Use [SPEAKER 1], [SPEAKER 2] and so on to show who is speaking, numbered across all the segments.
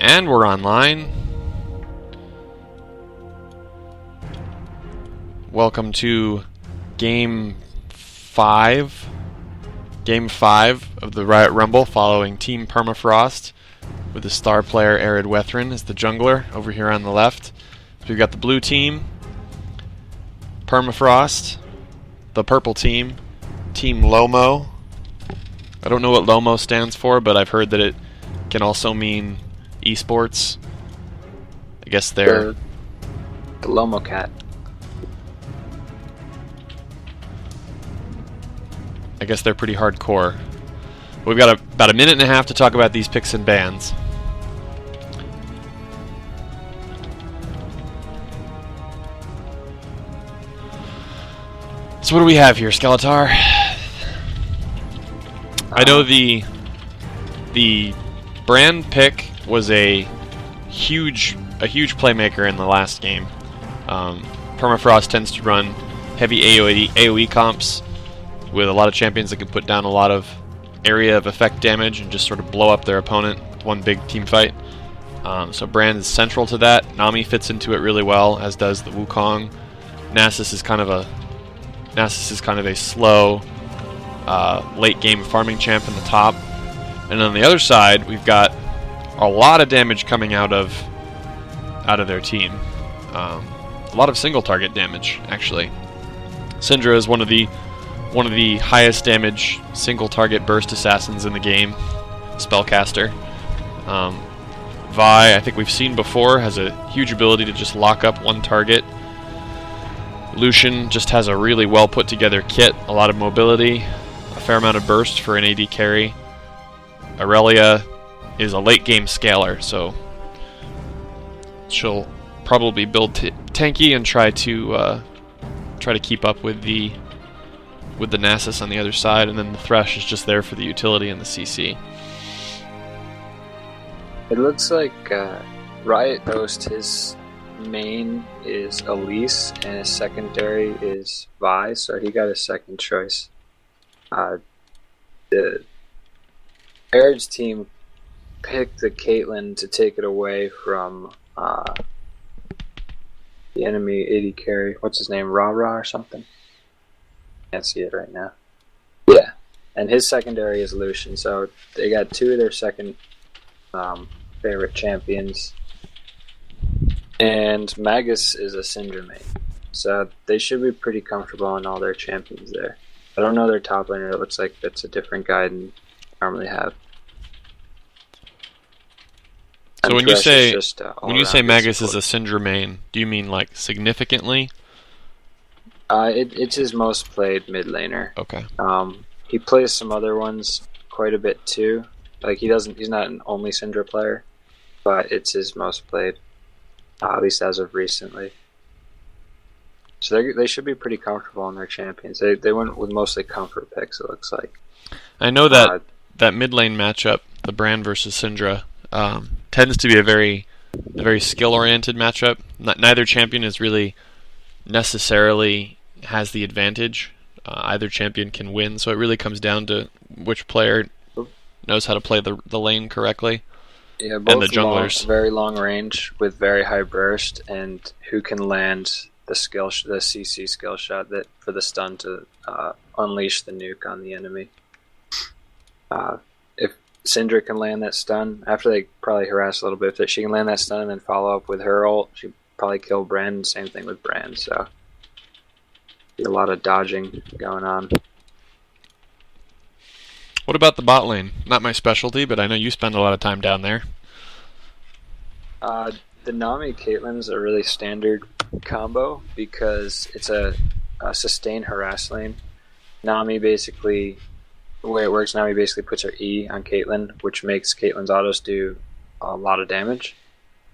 [SPEAKER 1] And we're online. Welcome to Game 5. Game 5 of the Riot Rumble following Team Permafrost with the star player Ered Wethrin as the jungler over here on the left. So we've got the blue team, Permafrost, the purple team, Team Lomo. I don't know what Lomo stands for, but I've heard that it can also mean esports. I guess they're
[SPEAKER 2] the Lomo Cat.
[SPEAKER 1] I guess they're pretty hardcore. We've got about a minute and a half to talk about these picks and bans. So what do we have here, Skeletar? I know the brand pick was a huge playmaker in the last game. Permafrost tends to run heavy AoE comps with a lot of champions that can put down a lot of area of effect damage and just sort of blow up their opponent with one big team fight. So Brand is central to that. Nami fits into it really well, as does the Wukong. Nasus is kind of a slow late game farming champ in the top. And on the other side, we've got a lot of damage coming out of their team. A lot of single target damage, actually. Syndra is one of the highest damage single target burst assassins in the game, spellcaster. Vi, I think we've seen before, has a huge ability to just lock up one target. Lucian just has a really well put together kit, a lot of mobility, a fair amount of burst for an AD carry. Aurelia is a late game scaler, so she'll probably build tanky and try to keep up with the Nasus on the other side, and then the Thresh is just there for the utility and the CC.
[SPEAKER 2] It looks like Riot Ghost, his main is Elise, and his secondary is Vi, so he got his second choice. The Ered's team picked the Caitlyn to take it away from the enemy AD carry. What's his name? Ra or something? Can't see it right now. Yeah, and his secondary is Lucian, so they got two of their second favorite champions. And Magus is a Syndra main, so they should be pretty comfortable on all their champions there. I don't know their top laner. It looks like that's a different guide than I normally have.
[SPEAKER 1] So
[SPEAKER 2] and
[SPEAKER 1] when you say Magus is a Syndra main, do you mean like significantly?
[SPEAKER 2] It's his most played mid laner.
[SPEAKER 1] Okay.
[SPEAKER 2] He plays some other ones quite a bit too. Like he's not an only Syndra player, but it's his most played, at least as of recently. So they should be pretty comfortable on their champions. They went with mostly comfort picks, it looks like.
[SPEAKER 1] I know that mid lane matchup, the Brand versus Syndra, tends to be a very skill oriented matchup. Neither champion is really necessarily has the advantage. Either champion can win, so it really comes down to which player knows how to play the lane correctly.
[SPEAKER 2] Yeah, both
[SPEAKER 1] and the junglers.
[SPEAKER 2] Very long range with very high burst, and who can land the CC skill shot that for the stun to unleash the nuke on the enemy. If Syndra can land that stun after they probably harass a little bit, if she can land that stun and then follow up with her ult, she probably kill Brand. Same thing with Brand. So a lot of dodging going on.
[SPEAKER 1] What about the bot lane? Not my specialty, but I know you spend a lot of time down there.
[SPEAKER 2] The Nami Caitlyn is a really standard combo because it's a sustain harass lane. Nami basically, the way it works, Nami basically puts her E on Caitlyn, which makes Caitlyn's autos do a lot of damage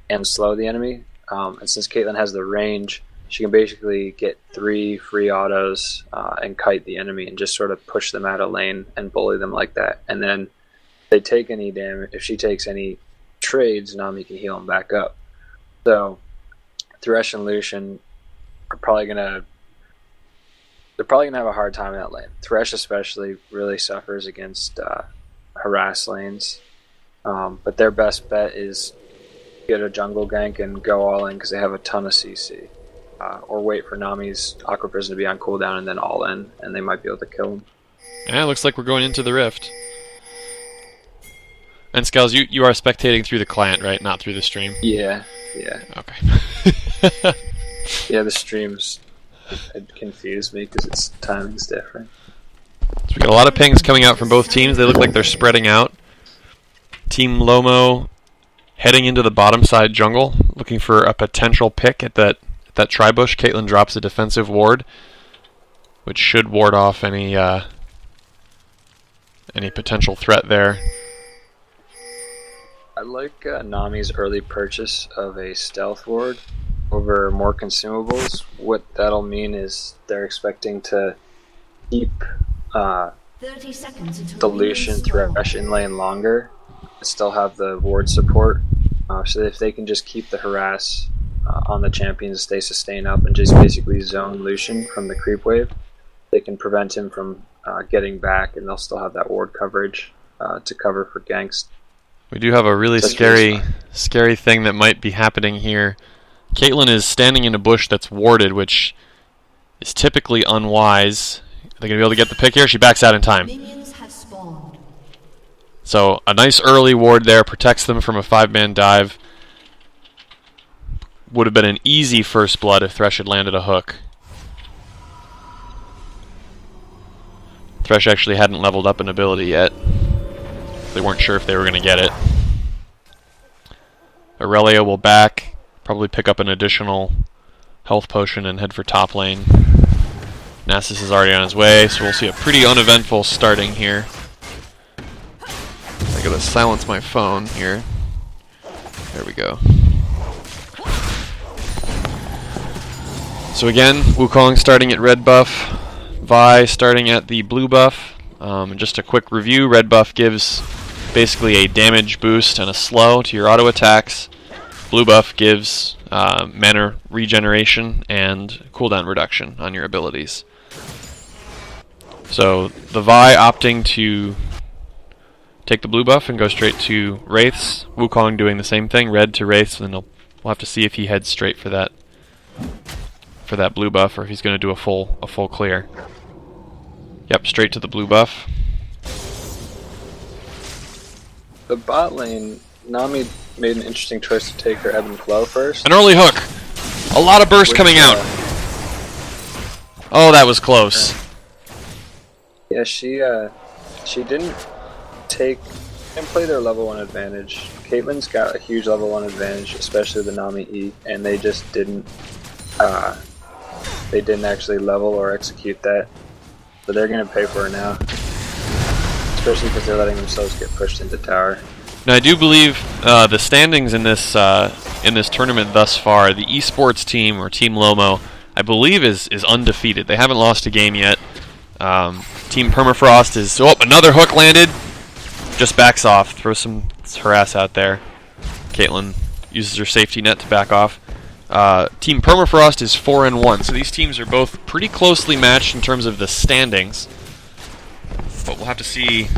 [SPEAKER 2] and slow the enemy. And since Caitlyn has the range, she can basically get 3 free autos and kite the enemy and just sort of push them out of lane and bully them like that. And then if they take any damage, if she takes any trades, Nami can heal them back up. So Thresh and Lucian are probably gonna have a hard time in that lane. Thresh especially really suffers against harass lanes, but their best bet is get a jungle gank and go all in because they have a ton of CC. Or wait for Nami's Aqua Prison to be on cooldown and then all in, and they might be able to kill him.
[SPEAKER 1] Yeah, it looks like we're going into the Rift. And Skells, you are spectating through the client, right? Not through the stream?
[SPEAKER 2] Yeah.
[SPEAKER 1] Okay.
[SPEAKER 2] Yeah, the streams it confused me because its timing's different.
[SPEAKER 1] So we got a lot of pings coming out from both teams. They look like they're spreading out. Team Lomo heading into the bottom side jungle, looking for a potential pick at that tri-bush. Caitlyn drops a defensive ward, which should ward off any potential threat there.
[SPEAKER 2] I like Nami's early purchase of a stealth ward over more consumables. What that'll mean is they're expecting to keep
[SPEAKER 3] 30 seconds until
[SPEAKER 2] the Lucian Thresh in lane longer and still have the ward support. So if they can just keep the harass on the champions, stay sustained up, and just basically zone Lucian from the creep wave, they can prevent him from getting back, and they'll still have that ward coverage to cover for ganks.
[SPEAKER 1] We do have a really scary thing that might be happening here. Caitlyn is standing in a bush that's warded, which is typically unwise. Are they going to be able to get the pick here? She backs out in time.
[SPEAKER 3] Minions have spawned.
[SPEAKER 1] So a nice early ward there protects them from a 5-man dive. Would have been an easy first blood if Thresh had landed a hook. Thresh actually hadn't leveled up an ability yet. They weren't sure if they were going to get it. Aurelia will back, probably pick up an additional health potion and head for top lane. Nasus is already on his way, so we'll see a pretty uneventful starting here. I gotta silence my phone here. There we go. So again, Wukong starting at red buff, Vi starting at the blue buff. And just a quick review, red buff gives basically a damage boost and a slow to your auto attacks. Blue buff gives mana regeneration and cooldown reduction on your abilities. So the Vi opting to take the blue buff and go straight to Wraiths. Wukong doing the same thing, red to Wraiths, and we'll have to see if he heads straight for that blue buff or if he's going to do a full clear. Yep, straight to the blue buff.
[SPEAKER 2] The bot lane, Nami made an interesting choice to take her ebb and flow first.
[SPEAKER 1] An early hook! A lot of burst coming out! Oh, that was close.
[SPEAKER 2] Yeah, she didn't play their level 1 advantage. Caitlyn's got a huge level 1 advantage, especially the Nami E, and they just didn't actually level or execute that. So they're going to pay for it now. Especially because they're letting themselves get pushed into tower.
[SPEAKER 1] Now I do believe the standings in this tournament thus far, the esports team, or Team Lomo, I believe is undefeated. They haven't lost a game yet. Team Permafrost is... Oh, another hook landed! Just backs off. Throws some harass out there. Caitlyn uses her safety net to back off. Team Permafrost is 4-1, so these teams are both pretty closely matched in terms of the standings. But we'll have to see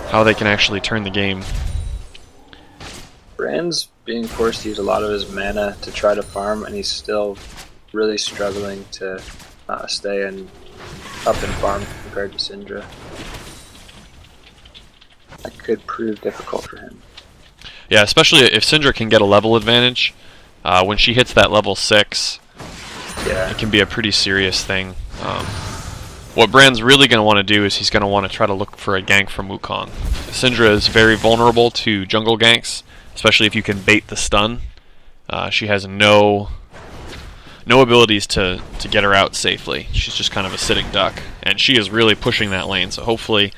[SPEAKER 1] how they can actually turn the game.
[SPEAKER 2] Brand's being forced to use a lot of his mana to try to farm, and he's still really struggling to stay up and farm compared to Syndra. That could prove difficult for him.
[SPEAKER 1] Yeah, especially if Syndra can get a level advantage. When she hits that level 6, it can be a pretty serious thing. What Brand's really going to want to do is he's going to want to try to look for a gank from Wukong. Syndra is very vulnerable to jungle ganks, especially if you can bait the stun. She has no abilities to get her out safely. She's just kind of a sitting duck, and she is really pushing that lane, so hopefully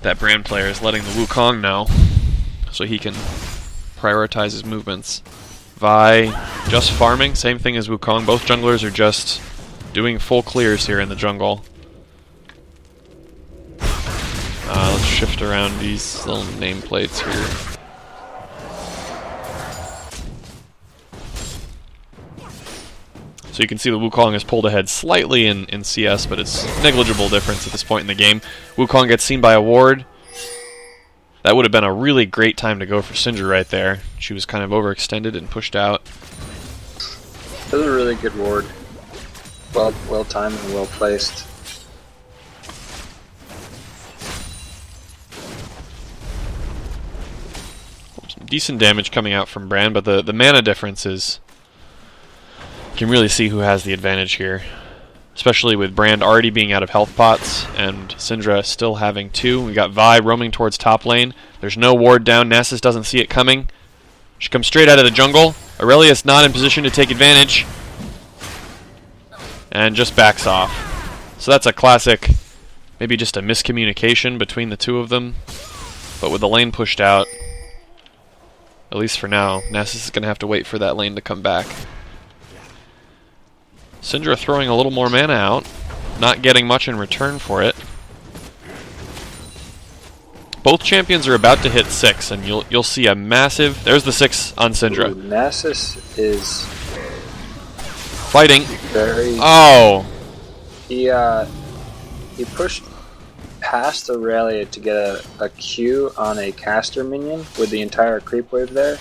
[SPEAKER 1] that Brand player is letting the Wukong know so he can prioritize his movements. Vi just farming, same thing as Wukong. Both junglers are just doing full clears here in the jungle. Let's shift around these little nameplates here. So you can see the Wukong has pulled ahead slightly in CS, but it's negligible difference at this point in the game. Wukong gets seen by a ward. That would have been a really great time to go for Syndra right there. She was kind of overextended and pushed out.
[SPEAKER 2] That was a really good ward. Well timed and well placed.
[SPEAKER 1] Some decent damage coming out from Bran, but the mana difference is... You can really see who has the advantage here. Especially with Brand already being out of health pots and Syndra still having 2. We got Vi roaming towards top lane. There's no ward down. Nasus doesn't see it coming. She comes straight out of the jungle. Aurelius not in position to take advantage. And just backs off. So that's a classic, maybe just a miscommunication between the two of them. But with the lane pushed out, at least for now, Nasus is going to have to wait for that lane to come back. Syndra throwing a little more mana out, not getting much in return for it. Both champions are about to hit 6, and you'll see a massive... There's the 6 on Syndra.
[SPEAKER 2] Ooh, Nasus is...
[SPEAKER 1] Fighting.
[SPEAKER 2] Very...
[SPEAKER 1] Oh!
[SPEAKER 2] He pushed past Aurelia to get a Q on a caster minion with the entire creep wave there,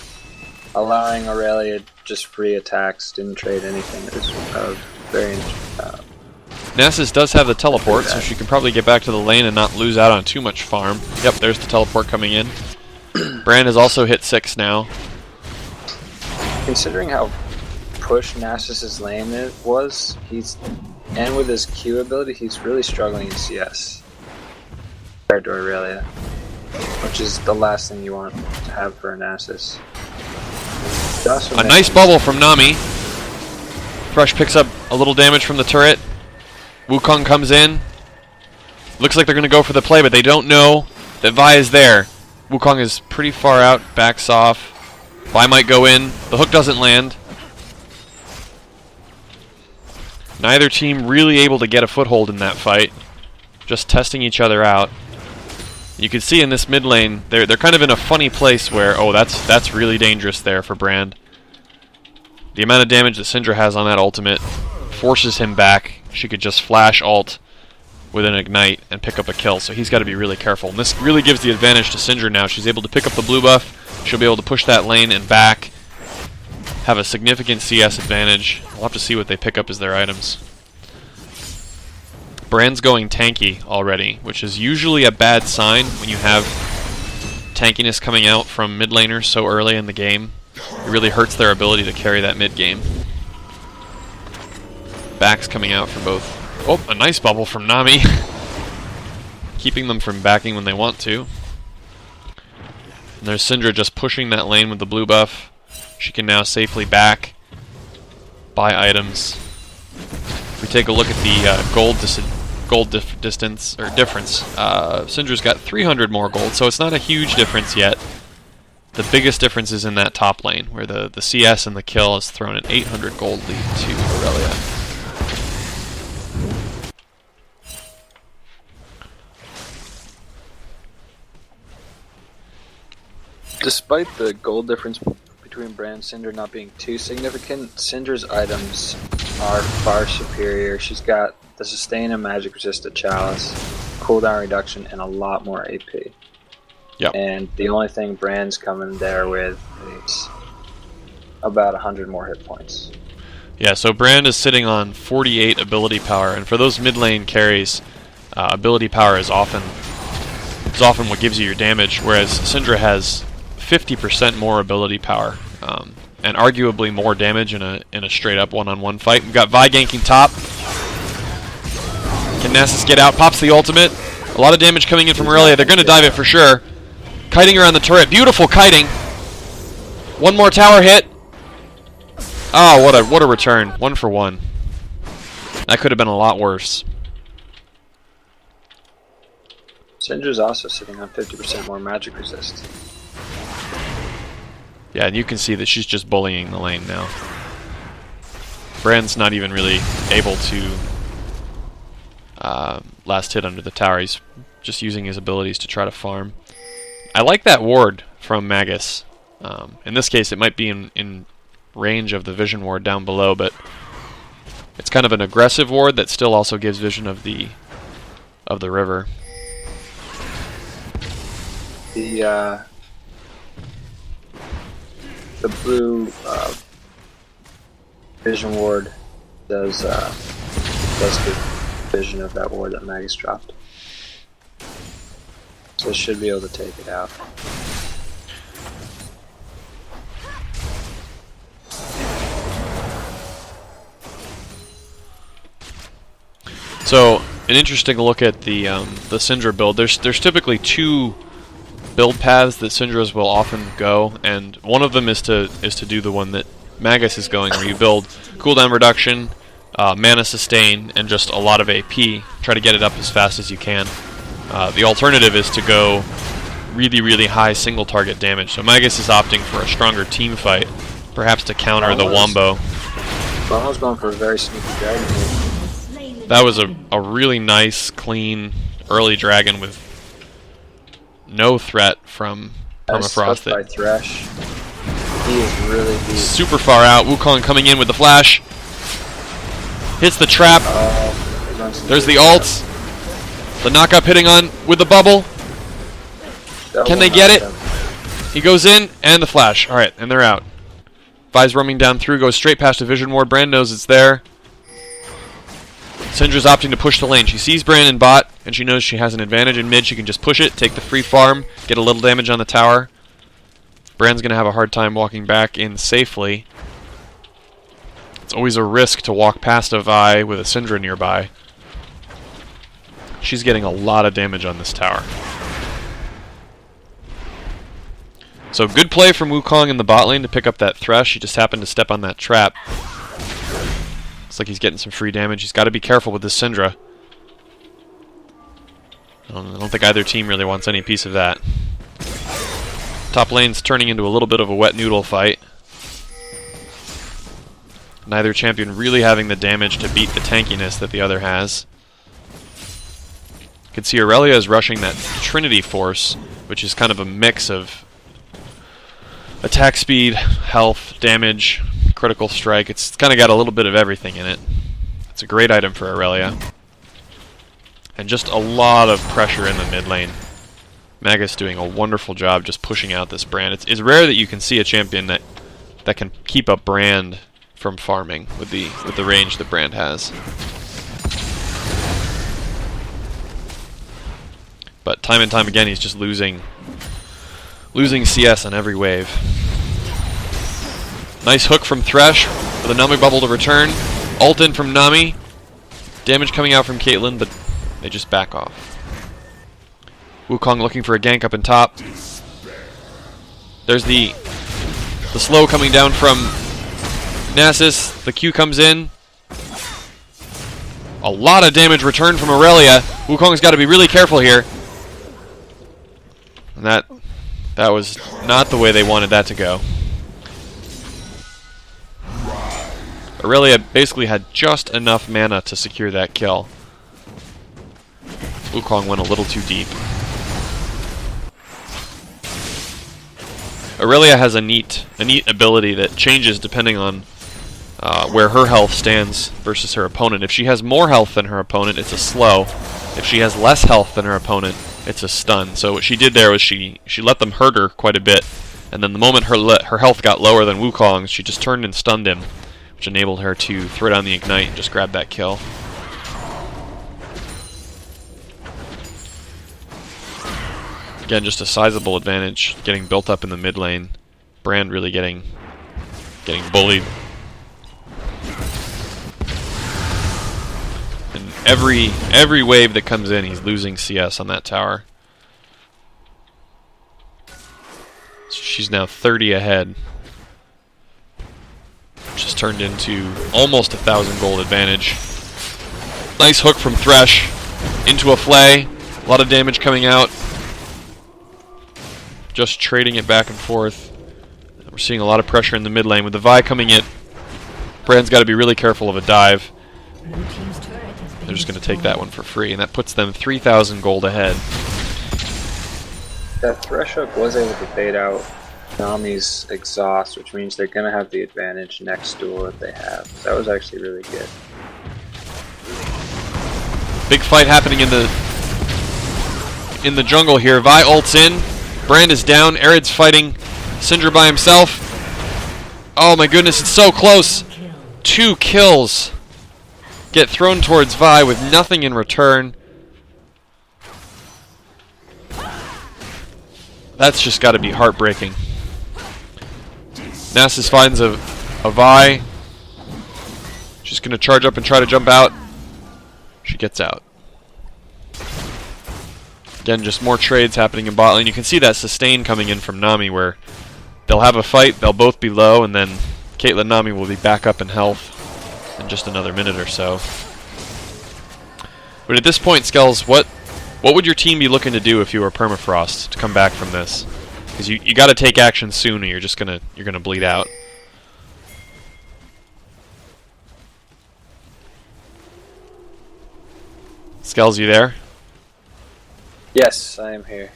[SPEAKER 2] allowing Aurelia just free attacks, didn't trade anything. It was very
[SPEAKER 1] Nasus does have the teleport, so she can probably get back to the lane and not lose out on too much farm. Yep, there's the teleport coming in. Bran has also hit 6 now.
[SPEAKER 2] Considering how push Nasus's lane was, and with his Q ability, he's really struggling in CS compared to Aurelia, which is the last thing you want to have for a Nasus.
[SPEAKER 1] A nice bubble from Nami. Thrush picks up a little damage from the turret. Wukong comes in. Looks like they're going to go for the play, but they don't know that Vi is there. Wukong is pretty far out, backs off. Vi might go in. The hook doesn't land. Neither team really able to get a foothold in that fight. Just testing each other out. You can see in this mid lane, they're kind of in a funny place where, oh, that's really dangerous there for Brand. The amount of damage that Syndra has on that ultimate forces him back. She could just flash ult with an ignite and pick up a kill, so he's got to be really careful. And this really gives the advantage to Syndra now. She's able to pick up the blue buff. She'll be able to push that lane and back. Have a significant CS advantage. We'll have to see what they pick up as their items. Brand's going tanky already, which is usually a bad sign when you have tankiness coming out from mid laners so early in the game. It really hurts their ability to carry that mid game. Backs coming out for both. Oh, a nice bubble from Nami. Keeping them from backing when they want to. And there's Syndra just pushing that lane with the blue buff. She can now safely back, buy items. If we take a look at the difference, Syndra's got 300 more gold, so it's not a huge difference yet. The biggest difference is in that top lane, where the CS and the kill has thrown an 800 gold lead to Aurelia.
[SPEAKER 2] Despite the gold difference between Brand and Syndra not being too significant, Syndra's items are far superior. She's got the sustain and magic resistant chalice, cooldown reduction, and a lot more AP.
[SPEAKER 1] Yep.
[SPEAKER 2] And the only thing Brand's coming there with is about 100 more hit points.
[SPEAKER 1] Yeah, so Brand is sitting on 48 ability power, and for those mid lane carries, ability power is often what gives you your damage, whereas Syndra has 50% more ability power, and arguably more damage in a straight up one-on-one fight. We've got Vi ganking top. Can Nasus get out? Pops the ultimate. A lot of damage coming in from Aurelia. They're going to dive it for sure. Kiting around the turret. Beautiful kiting. One more tower hit. Oh, what a return. 1 for 1. That could have been a lot worse.
[SPEAKER 2] Syndra's also sitting on 50% more magic resist.
[SPEAKER 1] Yeah, and you can see that she's just bullying the lane now. Brand's not even really able to last hit under the tower. He's just using his abilities to try to farm. I like that ward from Magus. In this case, it might be in range of the vision ward down below, but it's kind of an aggressive ward that still also gives vision of the river.
[SPEAKER 2] The blue vision ward does give vision of that ward that Magus dropped. So it should be able to take it out.
[SPEAKER 1] So an interesting look at the Syndra build. There's typically two build paths that Syndras will often go, and one of them is to do the one that Magus is going, where you build cooldown reduction, mana sustain, and just a lot of AP. Try to get it up as fast as you can. The alternative is to go really high single target damage. So Magus is opting for a stronger team fight, perhaps to counter the Wombo.
[SPEAKER 2] Wombo's going for a very sneaky dragon here.
[SPEAKER 1] That was a really nice, clean early dragon with no threat from Permafrost.
[SPEAKER 2] By Thresh. He is really deep.
[SPEAKER 1] Super far out. Wukong coming in with the flash. Hits the trap. There's the ults. The knockup hitting on with the bubble. Can they get it? He goes in, and the flash. Alright, and they're out. Vi's roaming down through, goes straight past a vision ward. Brand knows it's there. Syndra's opting to push the lane. She sees Brand in bot, and she knows she has an advantage in mid. She can just push it, take the free farm, get a little damage on the tower. Brand's going to have a hard time walking back in safely. It's always a risk to walk past a Vi with a Syndra nearby. She's getting a lot of damage on this tower. So good play from Wukong in the bot lane to pick up that Thresh. He just happened to step on that trap. Looks like he's getting some free damage. He's got to be careful with this Syndra. I don't think either team really wants any piece of that. Top lane's turning into a little bit of a wet noodle fight. Neither champion really having the damage to beat the tankiness that the other has. You can see Aurelia is rushing that Trinity Force, which is kind of a mix of attack speed, health, damage, critical strike. It's kind of got a little bit of everything in it. It's a great item for Aurelia. And just a lot of pressure in the mid lane. Magus doing a wonderful job just pushing out this Brand. It's rare that you can see a champion that can keep up Brand from farming with the range that Brand has. But time and time again he's just losing CS on every wave. Nice hook from Thresh with a Nami bubble to return. Ult in from Nami. Damage coming out from Caitlyn, but they just back off. Wukong looking for a gank up in top. There's the slow coming down from Nasus. The Q comes in. A lot of damage returned from Aurelia. Wukong's got to be really careful here. And that was not the way they wanted that to go. Aurelia basically had just enough mana to secure that kill. Wukong went a little too deep. Aurelia has a neat ability that changes depending on where her health stands versus her opponent. If she has more health than her opponent, it's a slow. If she has less health than her opponent, it's a stun. So what she did there was she let them hurt her quite a bit, and then the moment her health got lower than Wukong's, she just turned and stunned him, which enabled her to throw down the ignite and just grab that kill. Again, just a sizable advantage getting built up in the mid lane. Brand really getting bullied. And every wave that comes in, he's losing CS on that tower. So she's now 30 ahead. Just turned into almost 1,000 gold advantage. Nice hook from Thresh into a flay. A lot of damage coming out. Just trading it back and forth. We're seeing a lot of pressure in the mid lane with the Vi coming in. Brand's got to be really careful of a dive. They're just going to take that one for free, and that puts them 3,000 gold ahead.
[SPEAKER 2] That Thresh hook was able to bait out Nami's exhaust, which means they're going to have the advantage next duel that they have. That was actually really good.
[SPEAKER 1] Big fight happening in the jungle here. Vi ults in. Brand is down. Ered's fighting Syndra by himself. Oh my goodness, it's so close. 2 kills get thrown towards Vi with nothing in return. That's just got to be heartbreaking. Nasus finds a Vi. She's going to charge up and try to jump out. She gets out. Again, just more trades happening in bot lane. You can see that sustain coming in from Nami where they'll have a fight, they'll both be low, and then Caitlyn Nami will be back up in health in just another minute or so. But at this point, Skells, what would your team be looking to do if you were Permafrost to come back from this? Because you got to take action soon, or you're gonna bleed out. Skells, you there?
[SPEAKER 2] Yes, I am here.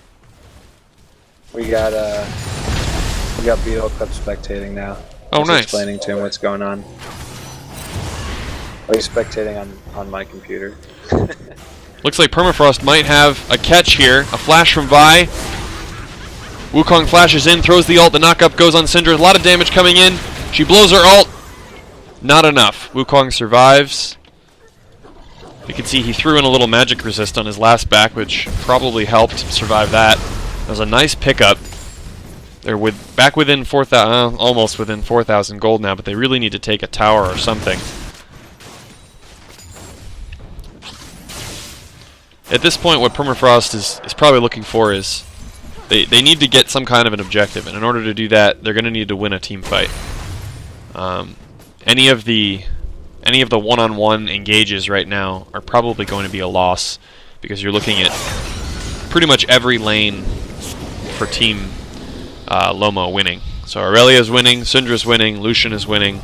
[SPEAKER 2] We got Beetle Clip spectating now.
[SPEAKER 1] Oh,
[SPEAKER 2] Just
[SPEAKER 1] nice.
[SPEAKER 2] Explaining to him what's going on. Oh, he's spectating on my computer.
[SPEAKER 1] Looks like Permafrost might have a catch here. A flash from Vi. Wukong flashes in, throws the ult. The knockup goes on Syndra. A lot of damage coming in. She blows her ult. Not enough. Wukong survives. You can see he threw in a little magic resist on his last back, which probably helped survive that. That was a nice pickup. They're back within 4,000, almost within 4,000 gold now, but they really need to take a tower or something. At this point, what Permafrost is probably looking for is they need to get some kind of an objective, and in order to do that, they're going to need to win a team fight. Any of the one-on-one engages right now are probably going to be a loss because you're looking at pretty much every lane for Team Lomo winning. So Aurelia's winning, Syndra's winning, Lucian is winning.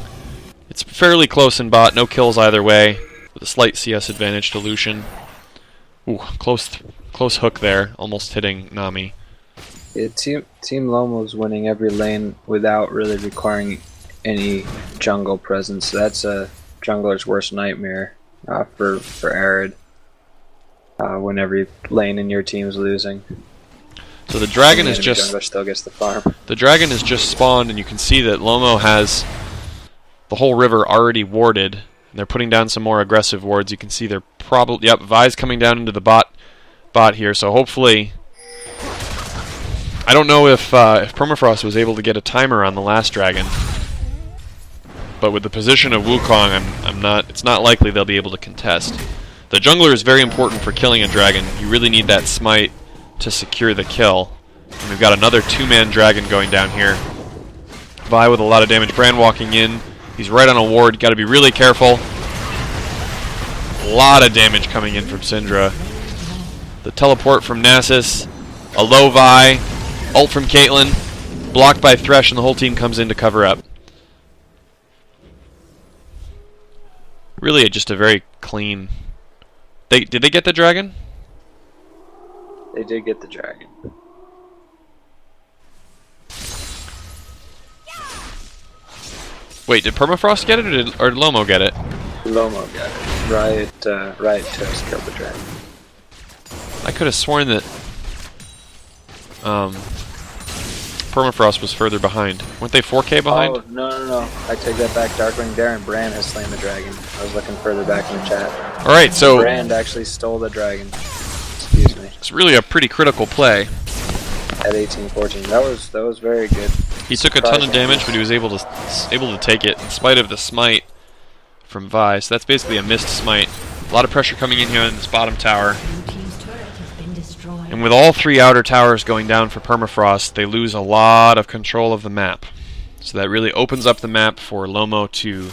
[SPEAKER 1] It's fairly close in bot, no kills either way, with a slight CS advantage to Lucian. Ooh, close hook there, almost hitting Nami.
[SPEAKER 2] Yeah, Team Lomo's winning every lane without really requiring any jungle presence. That's a jungler's worst nightmare for Ered. When every lane in your team's losing.
[SPEAKER 1] So the dragon
[SPEAKER 2] And
[SPEAKER 1] is
[SPEAKER 2] the
[SPEAKER 1] just
[SPEAKER 2] jungler still gets the farm.
[SPEAKER 1] the dragon is just spawned, and you can see that Lomo has the whole river already warded. And they're putting down some more aggressive wards. You can see they're probably Vi's coming down into the bot here. So hopefully, I don't know if Permafrost was able to get a timer on the last dragon. But with the position of Wukong, it's not likely they'll be able to contest. The jungler is very important for killing a dragon. You really need that smite to secure the kill. And we've got another 2-man dragon going down here. Vi with a lot of damage. Brand walking in. He's right on a ward. Got to be really careful. A lot of damage coming in from Syndra. The teleport from Nasus. A low Vi. Ult from Caitlyn. Blocked by Thresh, and the whole team comes in to cover up. Really, just a very clean. Did they get the dragon?
[SPEAKER 2] They did get the dragon.
[SPEAKER 1] Wait, did Permafrost get it, or did Lomo get it?
[SPEAKER 2] Lomo got it. Riot Toast killed the dragon.
[SPEAKER 1] I could have sworn that Permafrost was further behind. Weren't they 4K behind?
[SPEAKER 2] Oh, no. I take that back. Darkwing Darren Brand has slain the dragon. I was looking further back in the chat.
[SPEAKER 1] Alright, so
[SPEAKER 2] Brand actually stole the dragon. Excuse me.
[SPEAKER 1] it's really a pretty critical play.
[SPEAKER 2] At 18-14. That was very good.
[SPEAKER 1] He took a ton of damage, but he was able to take it in spite of the smite from Vi. So that's basically a missed smite. A lot of pressure coming in here in this bottom tower. And with all 3 outer towers going down for Permafrost, they lose a lot of control of the map. So that really opens up the map for Lomo to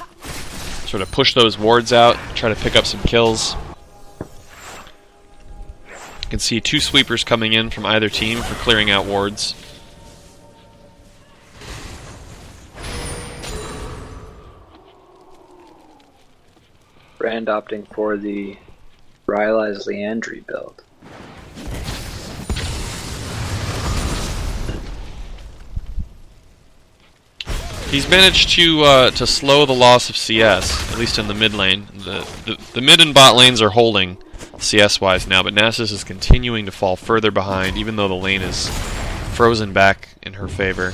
[SPEAKER 1] sort of push those wards out, try to pick up some kills. You can see 2 sweepers coming in from either team for clearing out wards.
[SPEAKER 2] Brand opting for the Rylai's Leandry build.
[SPEAKER 1] He's managed to slow the loss of CS, at least in the mid lane. The mid and bot lanes are holding CS-wise now, but Nasus is continuing to fall further behind, even though the lane is frozen back in her favor.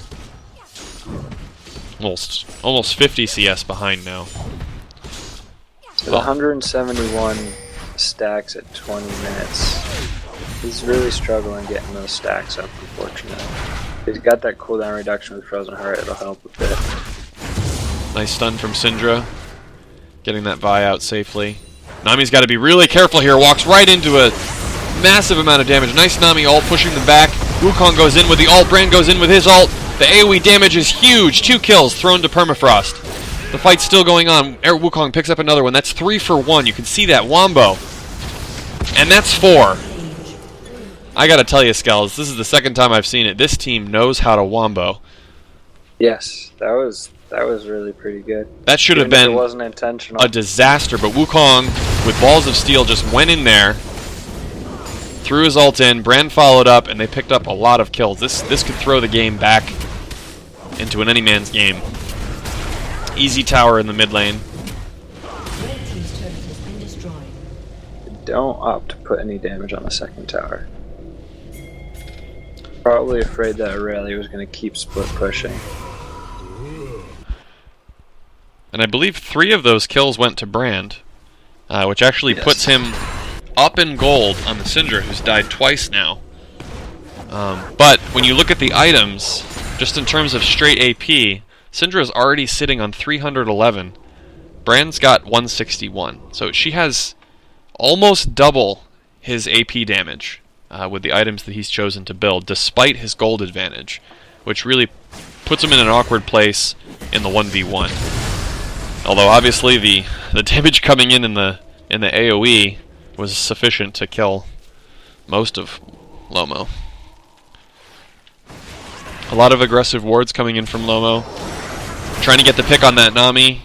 [SPEAKER 1] Almost 50 CS behind now.
[SPEAKER 2] With 171 stacks at 20 minutes. He's really struggling getting those stacks up, unfortunately. He's got that cooldown reduction with Frozen Heart, it'll help a bit.
[SPEAKER 1] Nice stun from Syndra. Getting that Vi out safely. Nami's got to be really careful here. Walks right into a massive amount of damage. Nice Nami ult pushing them back. Wukong goes in with the ult. Brand goes in with his ult. The AoE damage is huge. 2 kills thrown to Permafrost. The fight's still going on. Wukong picks up another one. That's 3 for 1. You can see that wombo. And that's 4. I gotta tell you, Skells, this is the second time I've seen it. This team knows how to wombo.
[SPEAKER 2] Yes, that was really pretty good.
[SPEAKER 1] That should have
[SPEAKER 2] Even if
[SPEAKER 1] been
[SPEAKER 2] it wasn't intentional.
[SPEAKER 1] a disaster, but Wukong, with Balls of Steel, just went in there, threw his ult in, Brand followed up, and they picked up a lot of kills. This could throw the game back into an any man's game. Easy tower in the mid lane.
[SPEAKER 3] Red team's turret has been destroyed.
[SPEAKER 2] Don't opt to put any damage on the second tower. Probably afraid that Aurelia was going to keep split pushing.
[SPEAKER 1] And I believe 3 of those kills went to Brand, which actually puts him up in gold on the Syndra, who's died twice now. But when you look at the items, just in terms of straight AP, Syndra is already sitting on 311. Brand's got 161. So she has almost double his AP damage with the items that he's chosen to build, despite his gold advantage, which really puts him in an awkward place in the 1v1. Although obviously the damage coming in the AoE was sufficient to kill most of Lomo. A lot of aggressive wards coming in from Lomo. Trying to get the pick on that Nami.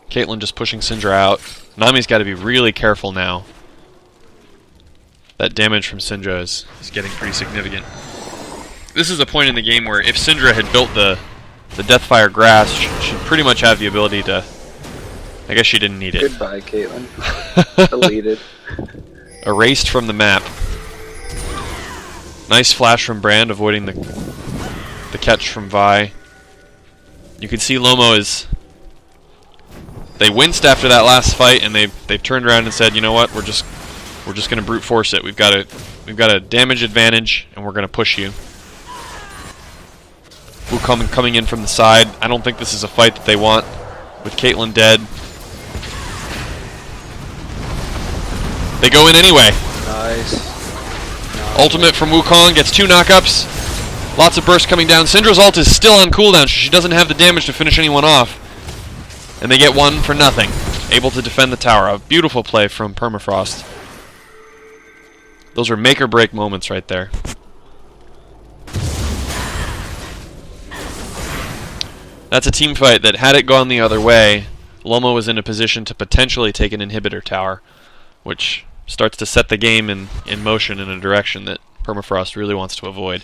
[SPEAKER 1] Caitlyn just pushing Syndra out. Nami's got to be really careful now. That damage from Syndra is getting pretty significant. This is a point in the game where if Syndra had built the Deathfire Grass, she'd pretty much have the ability to... I guess she didn't need it.
[SPEAKER 2] Goodbye, Caitlyn. Deleted.
[SPEAKER 1] Erased from the map. Nice flash from Brand, avoiding the catch from Vi. You can see Lomo is... They winced after that last fight, and they've turned around and said, you know what, we're just gonna brute force it. We've got a damage advantage, and we're gonna push you. Wukong coming in from the side. I don't think this is a fight that they want with Caitlyn dead. They go in anyway.
[SPEAKER 2] Nice.
[SPEAKER 1] Ultimate from Wukong gets 2 knockups. Lots of bursts coming down. Syndra's ult is still on cooldown, so she doesn't have the damage to finish anyone off. And they get 1 for nothing. Able to defend the tower. A beautiful play from Permafrost. Those are make or break moments right there. That's a team fight that, had it gone the other way, Lomo was in a position to potentially take an inhibitor tower, which starts to set the game in motion in a direction that Permafrost really wants to avoid.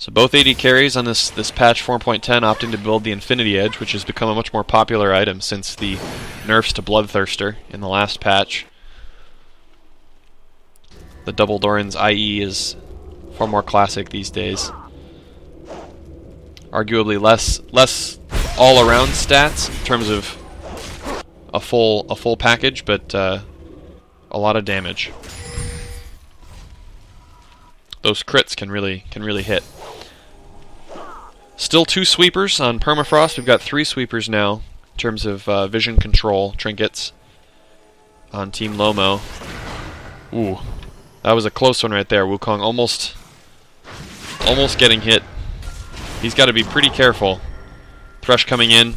[SPEAKER 1] So both AD carries on this patch 4.10 opting to build the Infinity Edge, which has become a much more popular item since the nerfs to Bloodthirster in the last patch. The Double Doran's IE is far more classic these days. Arguably less all-around stats in terms of a full package, but a lot of damage. Those crits can really hit. Still 2 sweepers on Permafrost. We've got 3 sweepers now in terms of vision control trinkets on Team Lomo. Ooh, that was a close one right there. Wukong almost getting hit. He's got to be pretty careful. Thresh coming in,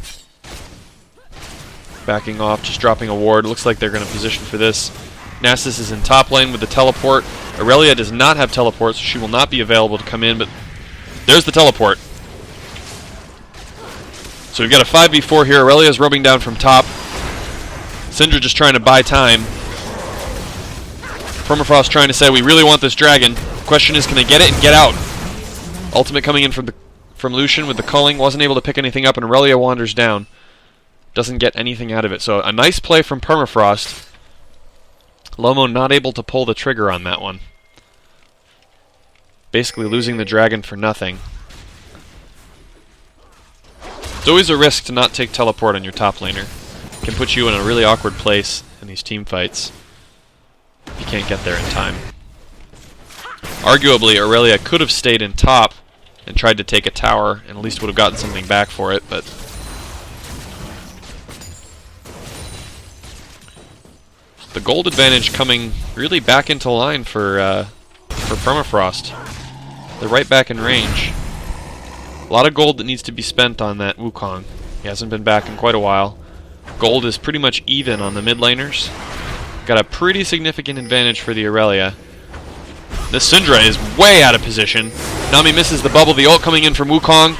[SPEAKER 1] backing off, just dropping a ward. Looks like they're going to position for this. Nasus is in top lane with the teleport. Aurelia does not have teleport, so she will not be available to come in, but there's the teleport. So we've got a 5v4 here. Aurelia's rubbing down from top. Syndra just trying to buy time. Permafrost trying to say, we really want this dragon. Question is, can they get it and get out? Ultimate coming in from Lucian with the culling. Wasn't able to pick anything up, and Aurelia wanders down. doesn't get anything out of it. So a nice play from Permafrost. Lomo not able to pull the trigger on that one. Basically losing the dragon for nothing. It's always a risk to not take teleport on your top laner. It can put you in a really awkward place in these team fights if you can't get there in time. Arguably, Aurelia could have stayed in top and tried to take a tower and at least would have gotten something back for it, but the gold advantage coming really back into line for Permafrost. They're right back in range. A lot of gold that needs to be spent on that Wukong. He hasn't been back in quite a while. Gold is pretty much even on the mid laners. Got a pretty significant advantage for the Aurelia. This Syndra is way out of position. Nami misses the bubble. The ult coming in from Wukong.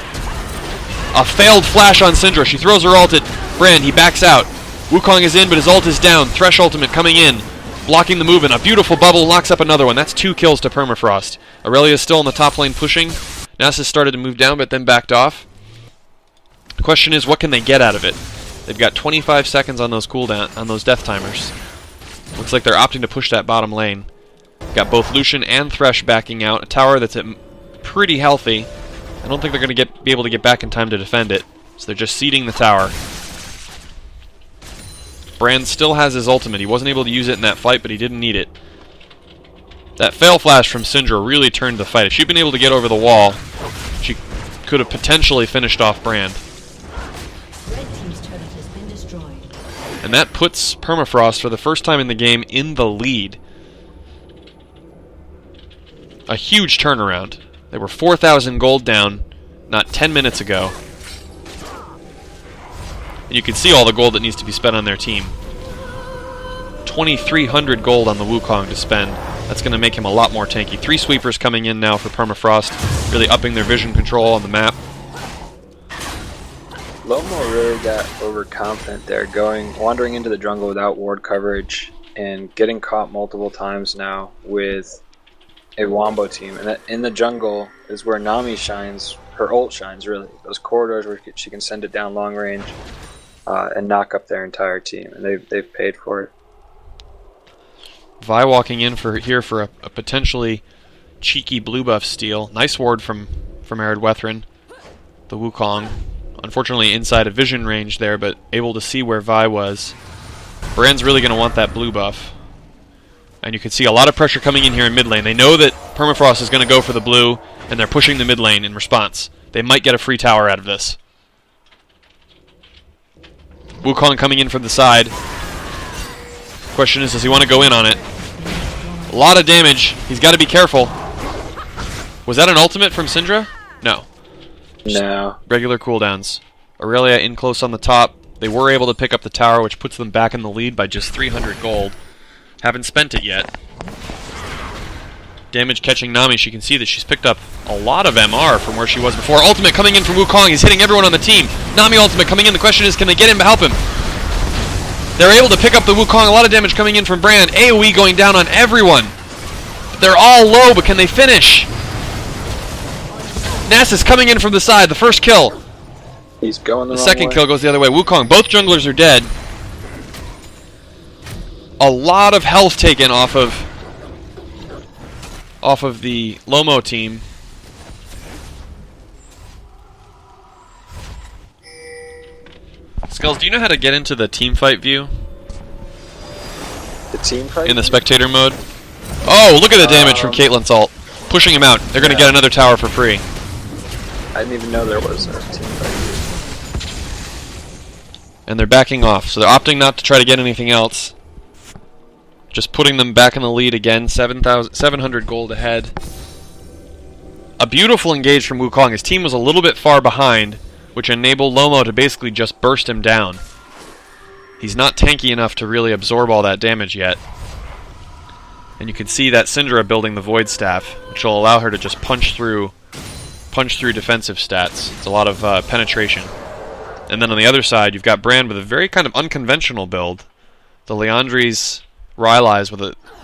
[SPEAKER 1] A failed flash on Syndra. She throws her ult at Brand. He backs out. Wukong is in, but his ult is down. Thresh ultimate coming in. Blocking the movement. A beautiful bubble locks up another one. That's 2 kills to Permafrost. Aurelia is still in the top lane pushing. Nasus started to move down, but then backed off. The question is, what can they get out of it? They've got 25 seconds on those cooldown, on those death timers. Looks like they're opting to push that bottom lane. Got both Lucian and Thresh backing out. A tower that's pretty healthy. I don't think they're going to be able to get back in time to defend it. So they're just seeding the tower. Brand still has his ultimate. He wasn't able to use it in that fight, but he didn't need it. That fail flash from Syndra really turned the fight. If she'd been able to get over the wall, she could have potentially finished off Brand.
[SPEAKER 3] Red team's turret has been destroyed.
[SPEAKER 1] And that puts Permafrost, for the first time in the game, in the lead. A huge turnaround. They were 4,000 gold down not 10 minutes ago. And you can see all the gold that needs to be spent on their team. 2,300 gold on the Wukong to spend. That's going to make him a lot more tanky. 3 sweepers coming in now for Permafrost, really upping their vision control on the map.
[SPEAKER 2] Lomo really got overconfident there, wandering into the jungle without ward coverage and getting caught multiple times now with a Wombo team. And in the jungle is where Nami shines, her ult shines really. Those corridors where she can send it down long range and knock up their entire team. And they've paid for it.
[SPEAKER 1] Vi walking in here for a potentially cheeky blue buff steal. Nice ward from Ered Wethrin. The Wukong, unfortunately inside of vision range there, but able to see where Vi was. Brand's really going to want that blue buff. And you can see a lot of pressure coming in here in mid lane. They know that Permafrost is going to go for the blue, and they're pushing the mid lane in response. They might get a free tower out of this. Wukong coming in from the side. Question is, does he want to go in on it? A lot of damage. He's got to be careful. Was that an ultimate from Syndra? No.
[SPEAKER 2] No.
[SPEAKER 1] Regular cooldowns. Aurelia in close on the top. They were able to pick up the tower, which puts them back in the lead by just 300 gold. Haven't spent it yet. Damage catching Nami. She can see that she's picked up a lot of MR from where she was before. Ultimate coming in from Wukong. He's hitting everyone on the team. Nami ultimate coming in. The question is, can they get him to help him? They're able to pick up the Wukong. A lot of damage coming in from Brand. AoE going down on everyone. They're all low, but can they finish? Nasus coming in from the side. The first kill.
[SPEAKER 2] He's going the wrong
[SPEAKER 1] second
[SPEAKER 2] way.
[SPEAKER 1] kill goes the other way. Wukong. Both junglers are dead. A lot of health taken off of the Lomo team. Skulls, do you know how to get into the team fight view?
[SPEAKER 2] The team fight?
[SPEAKER 1] In the spectator mode? Oh, look at the damage from Caitlyn's ult. Pushing him out. They're going to get another tower for free.
[SPEAKER 2] I didn't even know there was a team fight.
[SPEAKER 1] And they're backing off. So they're opting not to try to get anything else. Just putting them back in the lead again. 700 gold ahead. A beautiful engage from Wukong. His team was a little bit far behind, which enabled Lomo to basically just burst him down. He's not tanky enough to really absorb all that damage yet. And you can see that Syndra building the Void Staff, which will allow her to just punch through defensive stats. It's a lot of penetration. And then on the other side, you've got Brand with a very kind of unconventional build. The Liandry's Rylai's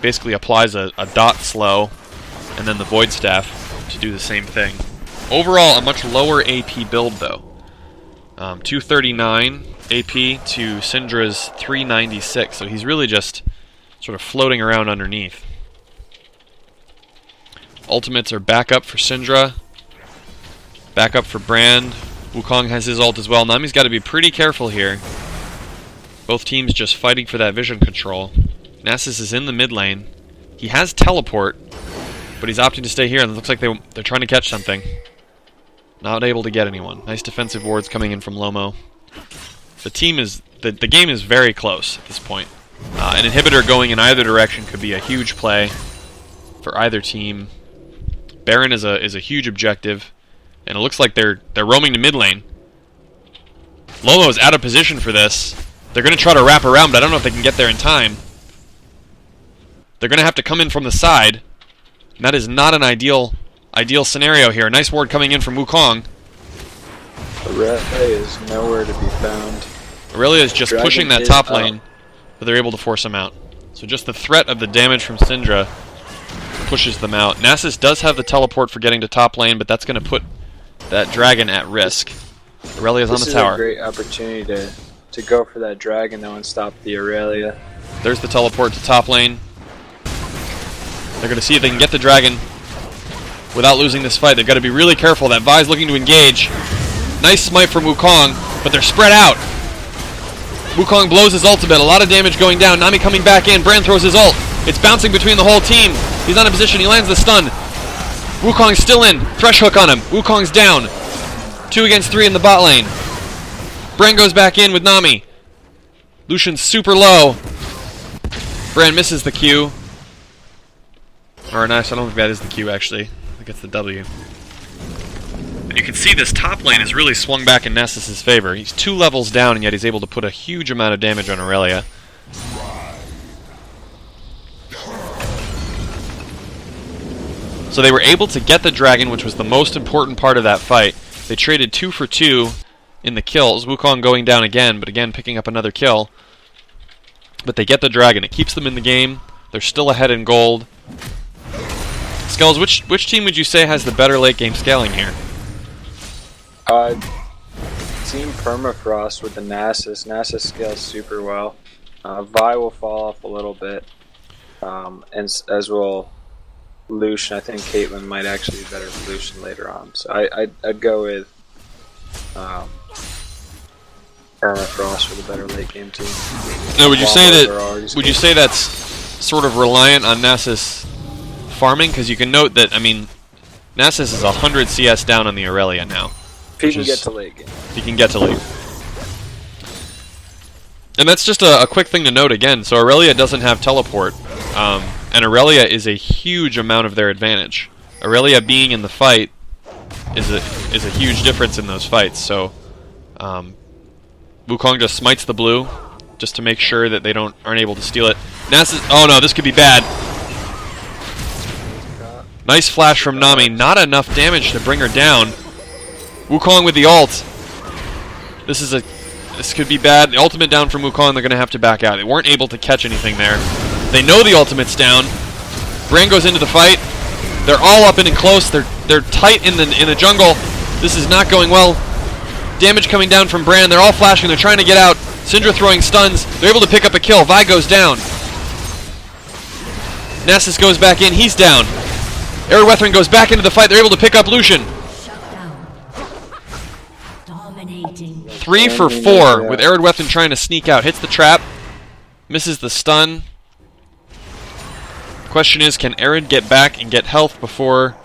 [SPEAKER 1] basically applies a dot slow, and then the Void Staff to do the same thing. Overall, a much lower AP build, though. 239 AP to Syndra's 396, so he's really just sort of floating around underneath. Ultimates are back up for Syndra, back up for Brand. Wukong has his ult as well. Nami's got to be pretty careful here. Both teams just fighting for that vision control. Nasus is in the mid lane. He has teleport, but he's opting to stay here, and it looks like they're trying to catch something. Not able to get anyone. Nice defensive wards coming in from Lomo. The game is very close at this point. An inhibitor going in either direction could be a huge play for either team. Baron is a huge objective, and it looks like they're roaming to mid lane. Lomo is out of position for this. They're going to try to wrap around, but I don't know if they can get there in time. They're going to have to come in from the side. And that is not an ideal scenario here. Nice ward coming in from Wukong.
[SPEAKER 2] Aurelia is nowhere to be found.
[SPEAKER 1] Aurelia is just pushing that top lane, but they're able to force him out. So just the threat of the damage from Syndra pushes them out. Nasus does have the teleport for getting to top lane, but that's going to put that dragon at risk. Aurelia's on the tower.
[SPEAKER 2] This is a great opportunity to go for that dragon though and stop the Aurelia.
[SPEAKER 1] There's the teleport to top lane. They're going to see if they can get the dragon without losing this fight. They've got to be really careful. That Vi's looking to engage. Nice smite from Wukong, but they're spread out. Wukong blows his ultimate. A lot of damage going down. Nami coming back in. Brand throws his ult. It's bouncing between the whole team. He's not in position. He lands the stun. Wukong's still in. Thresh hook on him. Wukong's down. 2 against 3 in the bot lane. Brand goes back in with Nami. Lucian's super low. Brand misses the Q. Or nice, I don't think that is the Q actually. I think it's the W. And you can see this top lane is really swung back in Nasus' favor. He's 2 levels down, and yet he's able to put a huge amount of damage on Aurelia. So they were able to get the dragon, which was the most important part of that fight. They traded 2 for 2 in the kills. Wukong going down again, but again picking up another kill. But they get the dragon. It keeps them in the game. They're still ahead in gold. Skulls, which team would you say has the better late game scaling here?
[SPEAKER 2] Team Permafrost with the Nasus. Nasus scales super well. Vi will fall off a little bit, and as will Lucian. I think Caitlyn might actually be better than Lucian later on. So I'd go with Permafrost with a better late game team.
[SPEAKER 1] Now, would you say that's sort of reliant on Nasus farming? Because you can note that, I mean, Nasus is 100 CS down on the Aurelia now.
[SPEAKER 2] If he can get to late game.
[SPEAKER 1] He can get to late. And that's just a quick thing to note again. So Aurelia doesn't have teleport. And Aurelia is a huge amount of their advantage. Aurelia being in the fight is a huge difference in those fights. So Wukong just smites the blue just to make sure that they aren't able to steal it. Nasus, oh no, this could be bad. Nice flash from Nami. Not enough damage to bring her down. Wukong with the ult. This could be bad. The ultimate down from Wukong. They're going to have to back out. They weren't able to catch anything there. They know the ultimate's down. Bran goes into the fight. They're all up in and close. They're tight in the jungle. This is not going well. Damage coming down from Bran. They're all flashing. They're trying to get out. Syndra throwing stuns. They're able to pick up a kill. Vi goes down. Nasus goes back in. He's down. Ered Wethrin goes back into the fight. They're able to pick up Lucian. 3 for 4 with Ered Wethrin trying to sneak out. Hits the trap. Misses the stun. Question is, can Ered get back and get health before...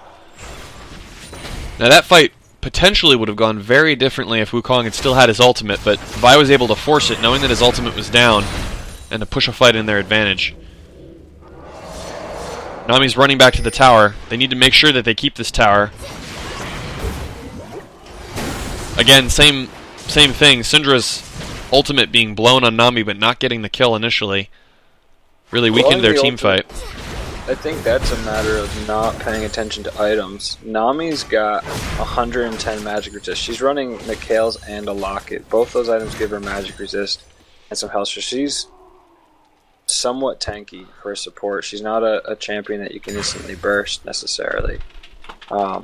[SPEAKER 1] Now that fight potentially would have gone very differently if Wukong had still had his ultimate, but Vi was able to force it knowing that his ultimate was down and to push a fight in their advantage. Nami's running back to the tower. They need to make sure that they keep this tower. Again, same thing. Syndra's ultimate being blown on Nami but not getting the kill initially really weakened their team fight.
[SPEAKER 2] I think that's a matter of not paying attention to items. Nami's got 110 magic resist. She's running Mikhail's and a locket. Both those items give her magic resist and some health. So she's somewhat tanky for a support. She's not a champion that you can instantly burst necessarily. I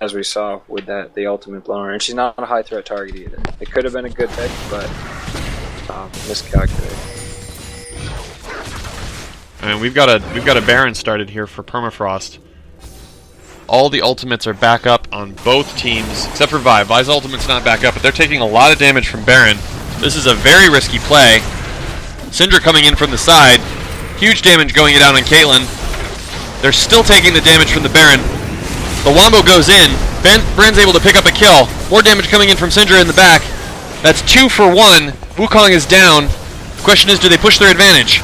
[SPEAKER 2] as we saw with the ultimate blower. And she's not a high threat target either. It could have been a good pick, but miscalculated.
[SPEAKER 1] And we've got a Baron started here for Permafrost. All the ultimates are back up on both teams, except for Vi. Vi's ultimate's not back up, but they're taking a lot of damage from Baron. This is a very risky play. Syndra coming in from the side. Huge damage going down on Caitlyn. They're still taking the damage from the Baron. The Wombo goes in. Brand's able to pick up a kill. More damage coming in from Syndra in the back. That's 2 for 1. Wukong is down. The question is, do they push their advantage?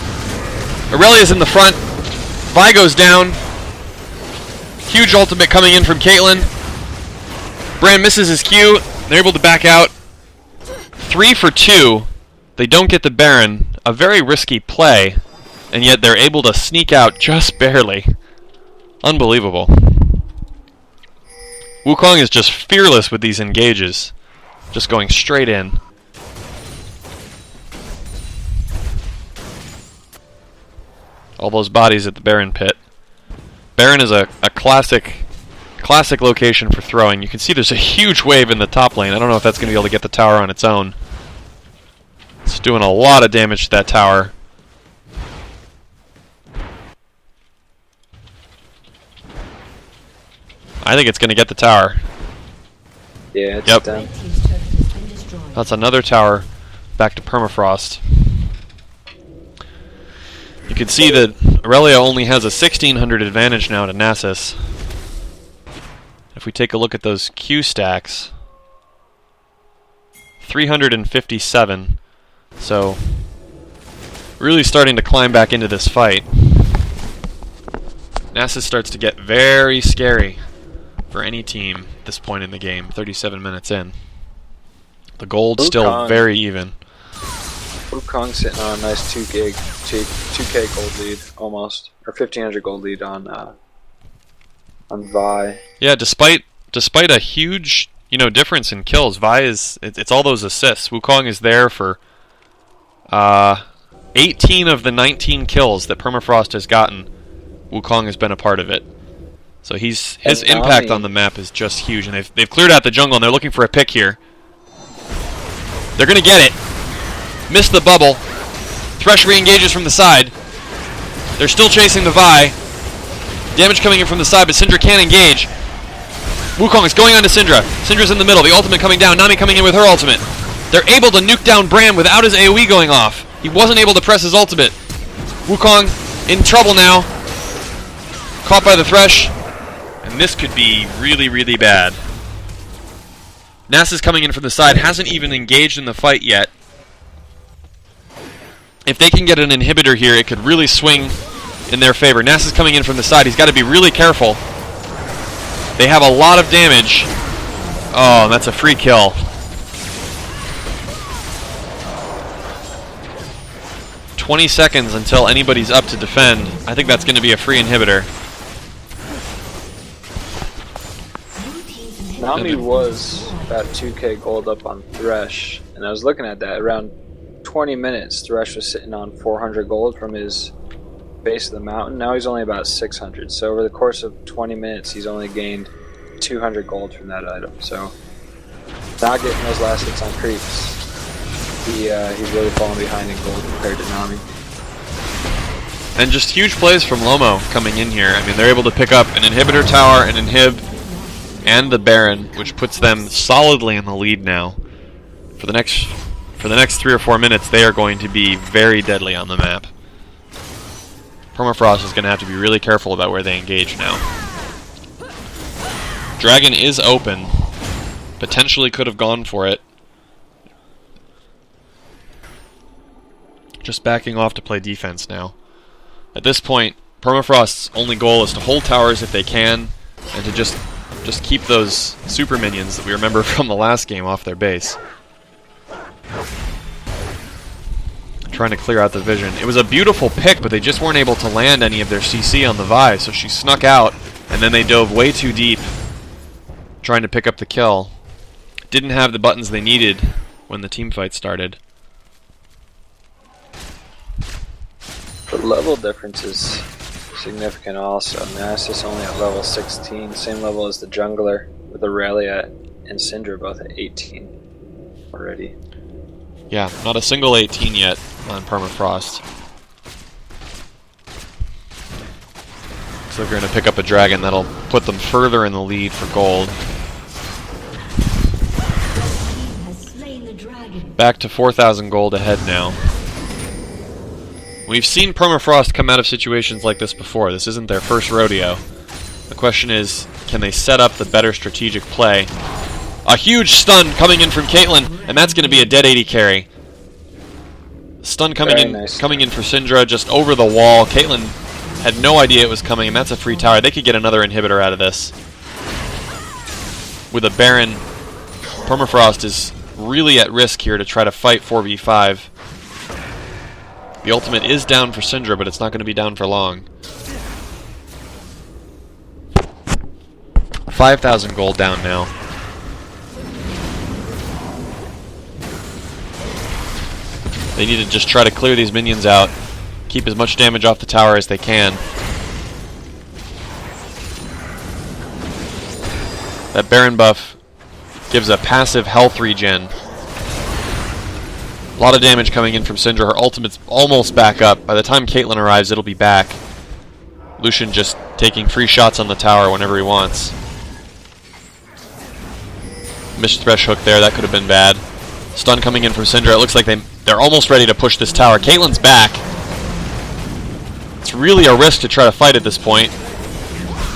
[SPEAKER 1] Aurelia's in the front. Vi goes down. Huge ultimate coming in from Caitlyn. Brand misses his Q. They're able to back out. 3 for 2. They don't get the Baron. A very risky play. And yet they're able to sneak out just barely. Unbelievable. Wukong is just fearless with these engages. Just going straight in. All those bodies at the Baron pit. Baron is a classic location for throwing. You can see there's a huge wave in the top lane. I don't know if that's going to be able to get the tower on its own. It's doing a lot of damage to that tower. I think it's going to get the tower.
[SPEAKER 2] Yeah, it's
[SPEAKER 1] yep.
[SPEAKER 2] done.
[SPEAKER 1] That's another tower back to Permafrost. You can see that Aurelia only has a 1600 advantage now to Nasus. If we take a look at those Q stacks, 357. So, really starting to climb back into this fight. Nasus starts to get very scary for any team at this point in the game, 37 minutes in. The gold's still very even.
[SPEAKER 2] Wukong sitting on a nice 2K gold lead, almost, or 1500 gold lead on Vi.
[SPEAKER 1] Yeah, despite a huge difference in kills, Vi it's all those assists. Wukong is there for 18 of the 19 kills that Permafrost has gotten. Wukong has been a part of it. So his impact on the map is just huge, and they've cleared out the jungle and they're looking for a pick here. They're gonna get it. Missed the bubble. Thresh re-engages from the side. They're still chasing the Vi. Damage coming in from the side, but Syndra can't engage. Wukong is going on to Syndra. Syndra's in the middle. The ultimate coming down. Nami coming in with her ultimate. They're able to nuke down Bram without his AoE going off. He wasn't able to press his ultimate. Wukong in trouble now. Caught by the Thresh. And this could be really, really bad. Nasus coming in from the side. Hasn't even engaged in the fight yet. If they can get an inhibitor here, it could really swing in their favor. Nasus coming in from the side. He's got to be really careful. They have a lot of damage. Oh, that's a free kill. "20 seconds until anybody's up to defend. I think that's going to be a free inhibitor.
[SPEAKER 2] Nami was about 2K gold up on Thresh, and I was looking at that. Around 20 minutes, Thresh was sitting on 400 gold from his base of the mountain. Now he's only about 600. So over the course of 20 minutes, he's only gained 200 gold from that item. So not getting those last hits on creeps. He's really falling behind in gold compared to Nami.
[SPEAKER 1] And just huge plays from Lomo coming in here. I mean, they're able to pick up an inhibitor tower, an inhib, and the Baron, which puts them solidly in the lead now. For the next 3 or 4 minutes, they are going to be very deadly on the map. Permafrost is going to have to be really careful about where they engage now. Dragon is open. Potentially could have gone for it. Just backing off to play defense now. At this point, Permafrost's only goal is to hold towers if they can, and to just keep those super minions that we remember from the last game off their base. Trying to clear out the vision. It was a beautiful pick, but they just weren't able to land any of their CC on the Vi, so she snuck out, and then they dove way too deep, trying to pick up the kill. Didn't have the buttons they needed when the team fight started.
[SPEAKER 2] The level difference is significant also. Nasus only at level 16, same level as the jungler. with Aurelia and Syndra both at 18 already.
[SPEAKER 1] Yeah, not a single 18 yet on Permafrost. So they're going to pick up a dragon that'll put them further in the lead for gold. Back to 4,000 gold ahead now. We've seen Permafrost come out of situations like this before. This isn't their first rodeo. The question is, can they set up the better strategic play? A huge stun coming in from Caitlyn, and that's going to be a dead 80 carry. Stun coming in for Syndra, just over the wall. Caitlyn had no idea it was coming, and that's a free tower. They could get another inhibitor out of this. With a Baron, Permafrost is really at risk here to try to fight 4v5. The ultimate is down for Syndra, but it's not going to be down for long. 5,000 gold down now. They need to just try to clear these minions out, keep as much damage off the tower as they can. That Baron buff gives a passive health regen. A lot of damage coming in from Syndra. Her ultimate's almost back up. By the time Caitlyn arrives, it'll be back. Lucian just taking free shots on the tower whenever he wants. Missed thresh hook there. That could have been bad. Stun coming in from Syndra. It looks like they're almost ready to push this tower. Caitlyn's back. It's really a risk to try to fight at this point.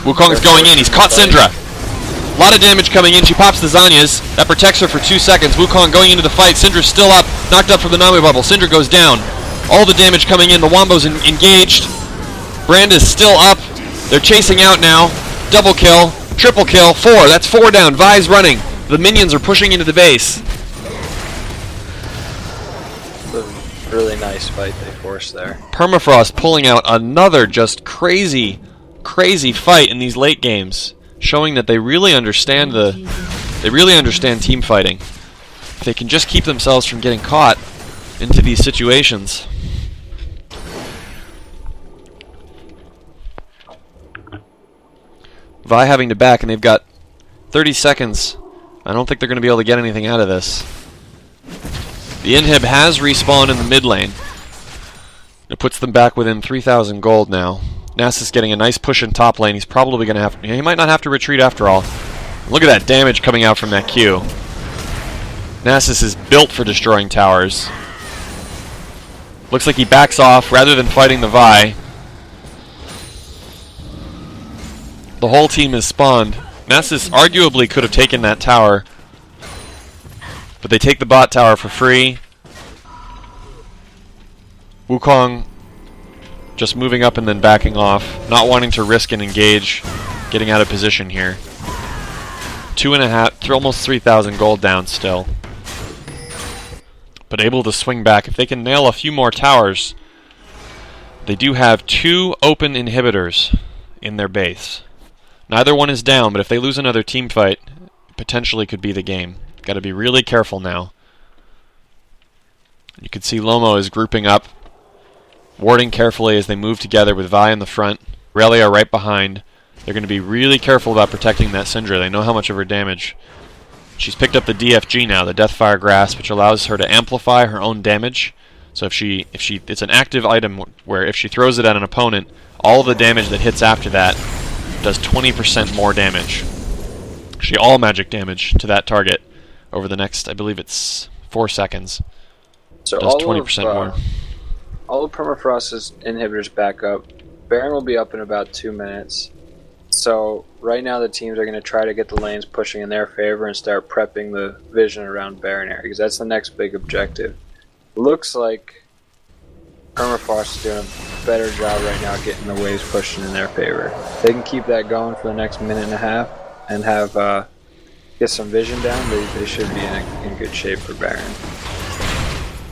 [SPEAKER 1] Wukong's going in. He's caught Syndra. A lot of damage coming in. She pops the Zanyas. That protects her for 2 seconds. Wukong going into the fight. Syndra's still up. Knocked up from the Nami bubble. Syndra goes down. All the damage coming in. The Wombo's engaged. Brand is still up. They're chasing out now. Double kill. Triple kill. 4. That's 4 down. Vi's running. The minions are pushing into the base.
[SPEAKER 2] A really nice fight they forced there.
[SPEAKER 1] Permafrost pulling out another just crazy fight in these late games, showing that they really understand team fighting. If they can just keep themselves from getting caught into these situations. Vi having to back, and they've got 30 seconds. I don't think they're going to be able to get anything out of this. The inhib has respawned in the mid lane. It puts them back within 3,000 gold now. Nasus getting a nice push in top lane. He's probably going to have to... He might not have to retreat after all. Look at that damage coming out from that Q. Nasus is built for destroying towers. Looks like he backs off rather than fighting the Vi. The whole team is spawned. Nasus arguably could have taken that tower, but they take the bot tower for free. Wukong just moving up and then backing off, not wanting to risk an engage, getting out of position here. 2.5, almost 3,000 gold down still, but able to swing back. If they can nail a few more towers, they do have 2 open inhibitors in their base. Neither one is down, but if they lose another team fight, it potentially could be the game. Got to be really careful now. You can see Lomo is grouping up, warding carefully as they move together with Vi in the front, Aurelia right behind. They're going to be really careful about protecting that Syndra. They know how much of her damage. She's picked up the DFG now, the Deathfire Grasp, which allows her to amplify her own damage. So it's an active item where if she throws it at an opponent, all of the damage that hits after that does 20% more damage. Actually, all magic damage to that target over the next, I believe it's 4 seconds.
[SPEAKER 2] So
[SPEAKER 1] does 20% more.
[SPEAKER 2] All of Permafrost's inhibitors back up. Baron will be up in about 2 minutes. So right now the teams are going to try to get the lanes pushing in their favor and start prepping the vision around Baron area, because that's the next big objective. Looks like Permafrost is doing a better job right now getting the waves pushing in their favor. They can keep that going for the next minute and a half and have get some vision down. They should be in good shape for Baron.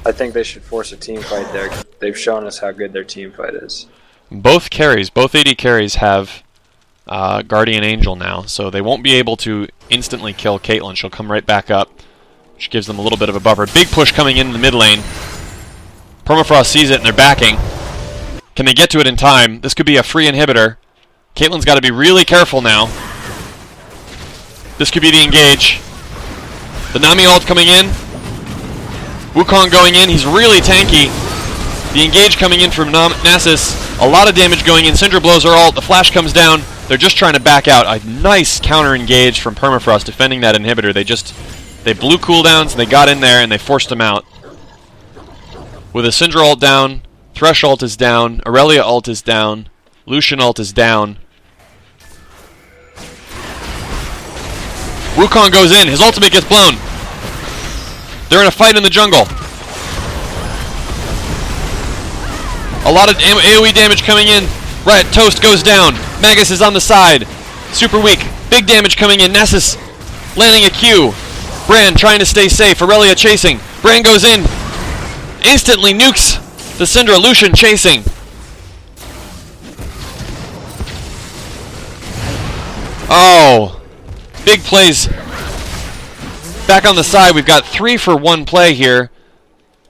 [SPEAKER 2] I think they should force a team fight there. They've shown us how good their team fight is.
[SPEAKER 1] Both AD carries have Guardian Angel now, so they won't be able to instantly kill Caitlyn. She'll come right back up, which gives them a little bit of a buffer. Big push coming in the mid lane. Permafrost sees it and they're backing. Can they get to it in time? This could be a free inhibitor. Caitlyn's got to be really careful now. This could be the engage. The Nami ult coming in. Wukong going in. He's really tanky. The engage coming in from Nasus. A lot of damage going in. Syndra blows her ult. The flash comes down. They're just trying to back out. A nice counter engage from Permafrost defending that inhibitor. They blew cooldowns and they got in there and they forced him out. With a Syndra ult down, Thresh ult is down, Aurelia ult is down, Lucian ult is down. Wukong goes in. His ultimate gets blown. They're in a fight in the jungle. A lot of AoE damage coming in. Right, Toast goes down. Magus is on the side. Super weak. Big damage coming in. Nasus landing a Q. Bran trying to stay safe. Aurelia chasing. Bran goes in. Instantly nukes the Syndra. Lucian chasing. Oh. Big plays. Back on the side, we've got 3-for-1 play here.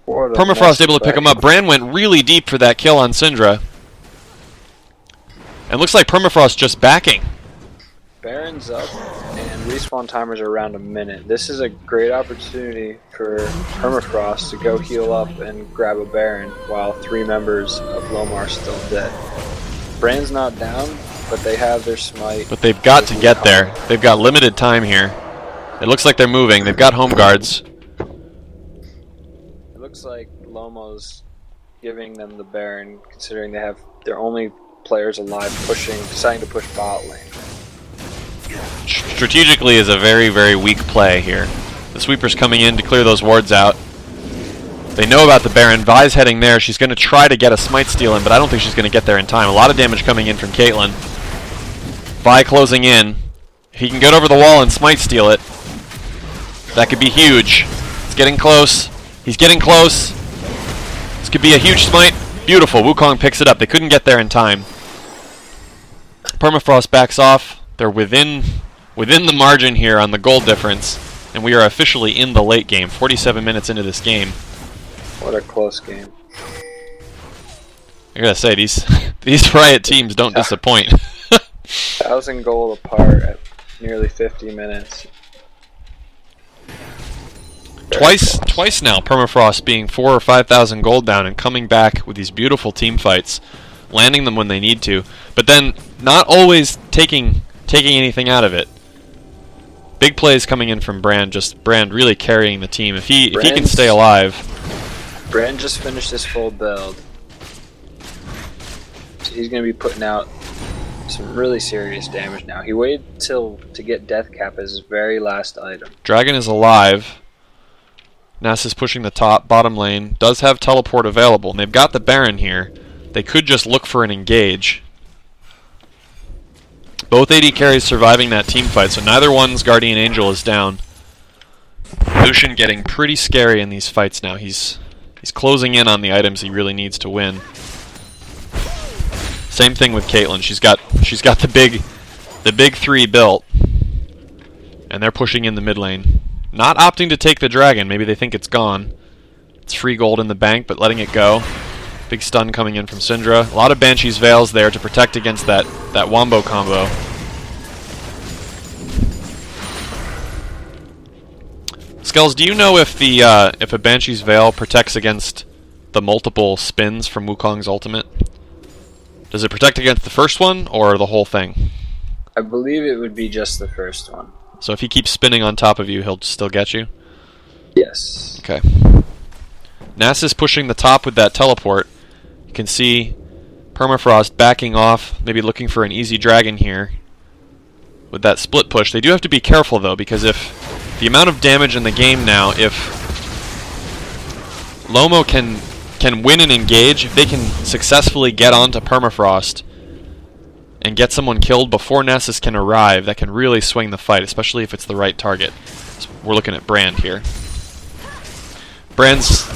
[SPEAKER 1] Permafrost able to pick him up. Bran went really deep for that kill on Syndra. And looks like Permafrost just backing.
[SPEAKER 2] Baron's up, and respawn timers are around a minute. This is a great opportunity for Permafrost to go heal up and grab a Baron while 3 members of Lomar are still dead. Bran's not down, but they have their smite.
[SPEAKER 1] But they've got to get there. They've got limited time here. It looks like they're moving. They've got home guards.
[SPEAKER 2] It looks like Lomo's giving them the Baron, considering they have their only players alive deciding to push bot lane.
[SPEAKER 1] Strategically is a very, very weak play here. The sweeper's coming in to clear those wards out. They know about the Baron. Vi's heading there. She's going to try to get a smite steal in, but I don't think she's going to get there in time. A lot of damage coming in from Caitlyn. Vi closing in. If he can get over the wall and smite steal it, that could be huge. It's getting close. He's getting close. This could be a huge smite. Beautiful. Wukong picks it up. They couldn't get there in time. Permafrost backs off. They're within the margin here on the gold difference, and we are officially in the late game. 47 minutes into this game.
[SPEAKER 2] What a close game.
[SPEAKER 1] I gotta say, these Riot teams don't disappoint.
[SPEAKER 2] 1,000 gold apart at nearly 50 minutes.
[SPEAKER 1] Twice now, Permafrost being 4,000 or 5,000 gold down and coming back with these beautiful team fights, landing them when they need to, but then not always taking anything out of it. Big plays coming in from Brand, just Brand really carrying the team. If he can stay alive.
[SPEAKER 2] Brand just finished his full build. So he's going to be putting out some really serious damage now. He waited to get Death Cap as his very last item.
[SPEAKER 1] Dragon is alive. Nasus pushing the bottom lane. Does have teleport available. And they've got the Baron here. They could just look for an engage. Both AD carries surviving that team fight, so neither one's Guardian Angel is down. Lucian getting pretty scary in these fights now. He's closing in on the items he really needs to win. Same thing with Caitlyn. She's got the big 3 built, and they're pushing in the mid lane. Not opting to take the dragon. Maybe they think it's gone. It's free gold in the bank, but letting it go. Big stun coming in from Syndra. A lot of Banshee's Veils there to protect against that Wombo combo. Skells, do you know if a Banshee's Veil protects against the multiple spins from Wukong's ultimate? Does it protect against the first one or the whole thing?
[SPEAKER 2] I believe it would be just the first one.
[SPEAKER 1] So if he keeps spinning on top of you, he'll still get you?
[SPEAKER 2] Yes.
[SPEAKER 1] Okay. Nasus pushing the top with that teleport. You can see Permafrost backing off, maybe looking for an easy dragon here with that split push. They do have to be careful though, because if the amount of damage in the game now, if Lomo can win and engage, if they can successfully get onto Permafrost and get someone killed before Nasus can arrive, that can really swing the fight, especially if it's the right target. So we're looking at Brand here. Brand's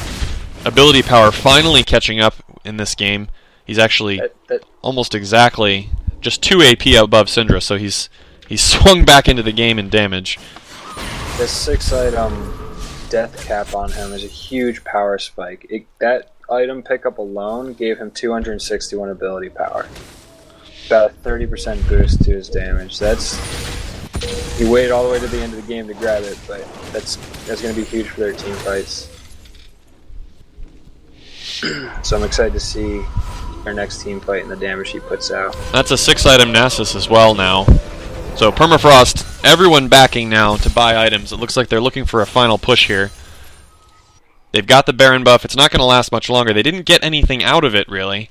[SPEAKER 1] ability power finally catching up in this game. He's actually almost exactly just 2 AP above Syndra, so he's swung back into the game in damage.
[SPEAKER 2] The 6-item Death Cap on him is a huge power spike. That item pickup alone gave him 261 ability power. About a 30% boost to his damage. That's He waited all the way to the end of the game to grab it, but that's going to be huge for their team fights. So I'm excited to see our next team fight and the damage he puts out.
[SPEAKER 1] That's a 6-item Nasus as well now. So Permafrost, everyone backing now to buy items. It looks like they're looking for a final push here. They've got the Baron buff. It's not going to last much longer. They didn't get anything out of it, really.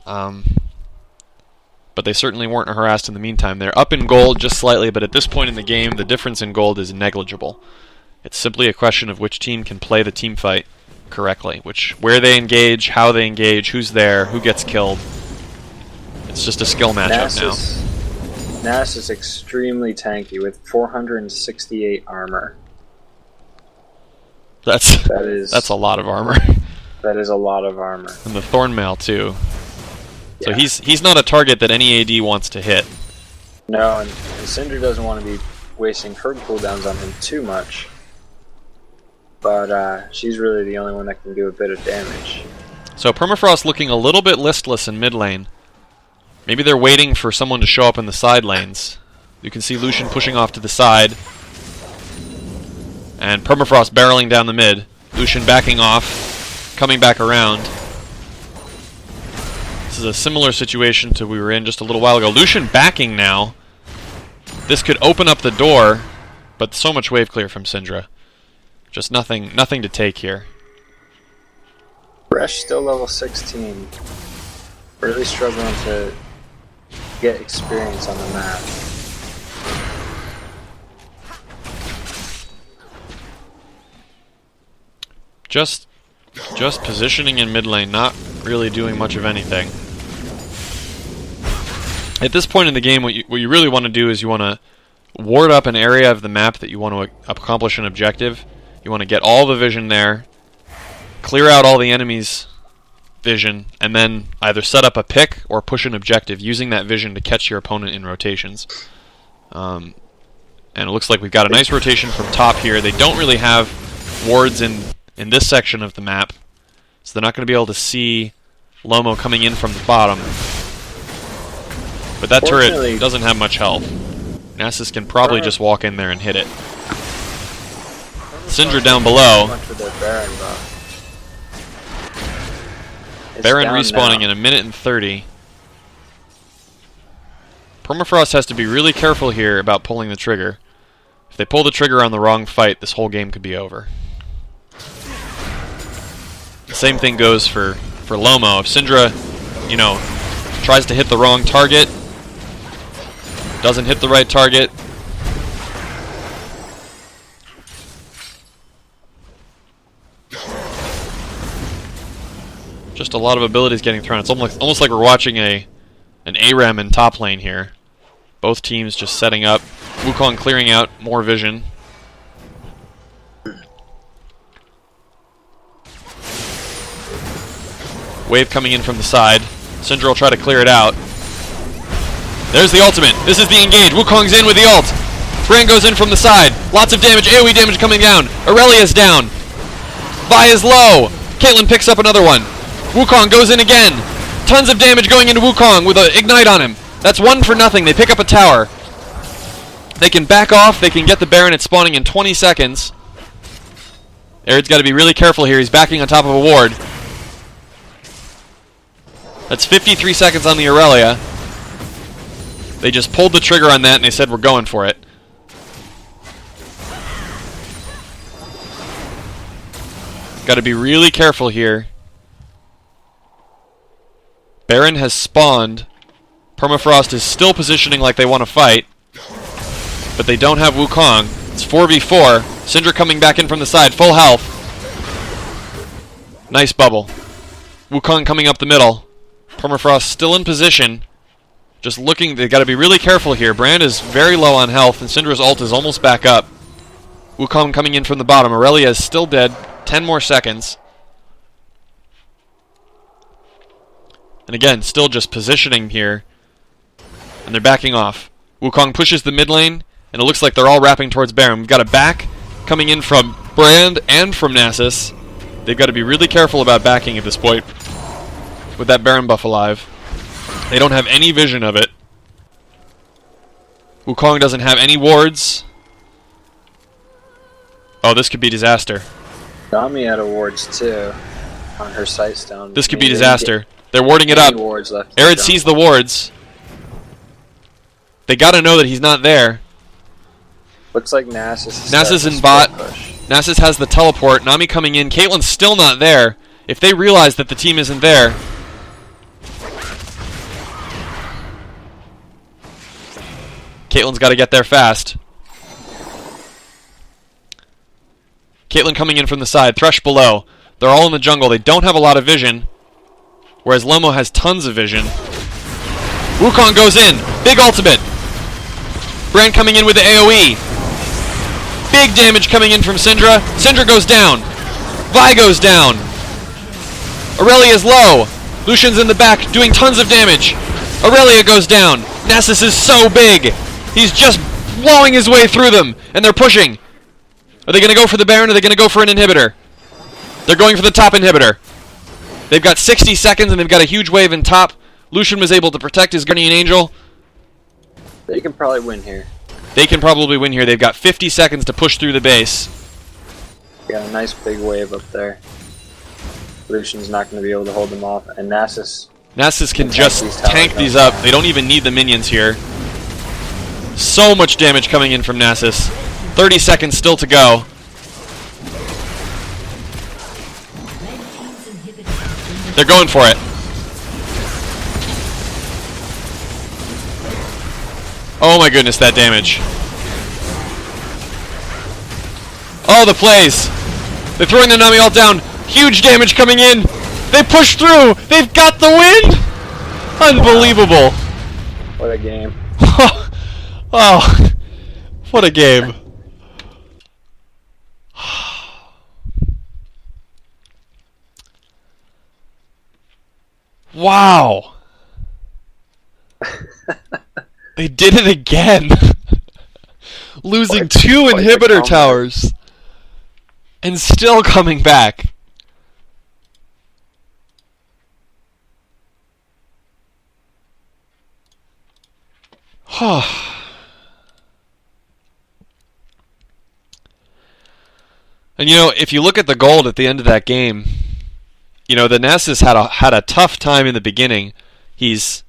[SPEAKER 1] But they certainly weren't harassed in the meantime. They're up in gold just slightly, but at this point in the game, the difference in gold is negligible. It's simply a question of which team can play the team fight correctly, where they engage, how they engage, who's there, who gets killed. It's just a skill matchup now.
[SPEAKER 2] Nasus is extremely tanky with 468 armor.
[SPEAKER 1] That's a lot of armor.
[SPEAKER 2] That is a lot of armor.
[SPEAKER 1] And the Thornmail too. So
[SPEAKER 2] Yeah.
[SPEAKER 1] he's not a target that any AD wants to hit.
[SPEAKER 2] No, and Syndra doesn't want to be wasting her cooldowns on him too much. But she's really the only one that can do a bit of damage.
[SPEAKER 1] So Permafrost looking a little bit listless in mid lane. Maybe they're waiting for someone to show up in the side lanes. You can see Lucian pushing off to the side. And Permafrost barreling down the mid. Lucian backing off, coming back around. This is a similar situation to we were in just a little while ago. Lucian backing now. This could open up the door, but so much wave clear from Syndra. Just nothing to take here.
[SPEAKER 2] Bresh still level 16. Really struggling to get experience on the map.
[SPEAKER 1] Just positioning in mid lane, not really doing much of anything. At this point in the game, what you really want to do is you want to ward up an area of the map that you want to accomplish an objective. You want to get all the vision there, clear out all the enemies' vision, and then either set up a pick or push an objective using that vision to catch your opponent in rotations. And it looks like we've got a nice rotation from top here. They don't really have wards in this section of the map, so they're not going to be able to see Lomo coming in from the bottom. But that turret doesn't have much health. Nasus can probably just walk in there and hit it. Syndra down below. Baron respawning in 1:30. Permafrost has to be really careful here about pulling the trigger. If they pull the trigger on the wrong fight, this whole game could be over. The same thing goes for Lomo. If Syndra, tries to hit the wrong target, doesn't hit the right target, just a lot of abilities getting thrown. It's almost like we're watching an ARAM in top lane here. Both teams just setting up. Wukong clearing out more vision. Wave coming in from the side. Syndra will try to clear it out. There's the ultimate. This is the engage. Wukong's in with the ult. Bran goes in from the side. Lots of damage. AoE damage coming down. Aurelia's down. Vi is low. Caitlyn picks up another one. Wukong goes in again. Tons of damage going into Wukong with an ignite on him. That's 1 for nothing. They pick up a tower. They can back off. They can get the Baron. It's spawning in 20 seconds. Ered's got to be really careful here. He's backing on top of a ward. That's 53 seconds on the Aurelia. They just pulled the trigger on that and they said we're going for it. Got to be really careful here. Baron has spawned. Permafrost is still positioning like they want to fight. But they don't have Wukong. It's 4v4. Syndra coming back in from the side. Full health. Nice bubble. Wukong coming up the middle. Permafrost still in position. Just looking. They've got to be really careful here. Brand is very low on health, and Syndra's ult is almost back up. Wukong coming in from the bottom. Aurelia is still dead. 10 more seconds. And again, still just positioning here. And they're backing off. Wukong pushes the mid lane, and it looks like they're all wrapping towards Baron. We've got a back coming in from Brand and from Nasus. They've got to be really careful about backing at this point with that Baron buff alive. They don't have any vision of it. Wukong doesn't have any wards. Oh, this could be disaster.
[SPEAKER 2] Nami had wards too on her Sightstone.
[SPEAKER 1] This could be disaster. They're warding it up.
[SPEAKER 2] Wards left
[SPEAKER 1] Ered sees the wards. They gotta know that he's not there.
[SPEAKER 2] Looks like Nasus.
[SPEAKER 1] Nasus in bot. Nasus has the teleport. Nami coming in. Caitlyn's still not there. If they realize that the team isn't there... Caitlyn's got to get there fast. Caitlyn coming in from the side. Thresh below. They're all in the jungle. They don't have a lot of vision. Whereas Lomo has tons of vision. Wukong goes in. Big ultimate. Brand coming in with the AoE. Big damage coming in from Syndra. Syndra goes down. Vi goes down. Aurelia's low. Lucian's in the back doing tons of damage. Aurelia goes down. Nasus is so big. He's just blowing his way through them. And they're pushing. Are they going to go for the Baron or are they going to go for an inhibitor? They're going for the top inhibitor. They've got 60 seconds and they've got a huge wave in top. Lucian was able to protect his Guardian Angel.
[SPEAKER 2] They can probably win here.
[SPEAKER 1] They can probably win here. They've got 50 seconds to push through the base.
[SPEAKER 2] Got a nice big wave up there. Lucian's not going to be able to hold them off. And Nasus
[SPEAKER 1] can just tank these up. They don't even need the minions here. So much damage coming in from Nasus. 30 seconds still to go. They're going for it. Oh my goodness, that damage. Oh, the plays. They're throwing the Nami ult down. Huge damage coming in. They push through. They've got the win. Unbelievable.
[SPEAKER 2] What a game.
[SPEAKER 1] Oh, what a game. Wow. They did it again. Losing two inhibitor towers and still coming back. And you know, if you look at the gold at the end of that game, you know, the Nasus had a tough time in the beginning. He was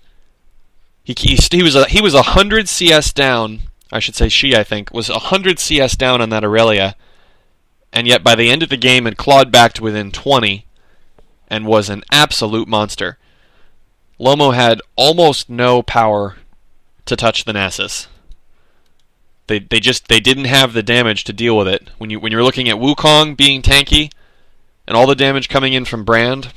[SPEAKER 1] 100 CS down. I should say I think was 100 CS down on that Aurelia, and yet by the end of the game had clawed back to within 20, and was an absolute monster. Lomo had almost no power to touch the Nasus. They didn't have the damage to deal with it. When you're looking at Wukong being tanky, and all the damage coming in from Brand,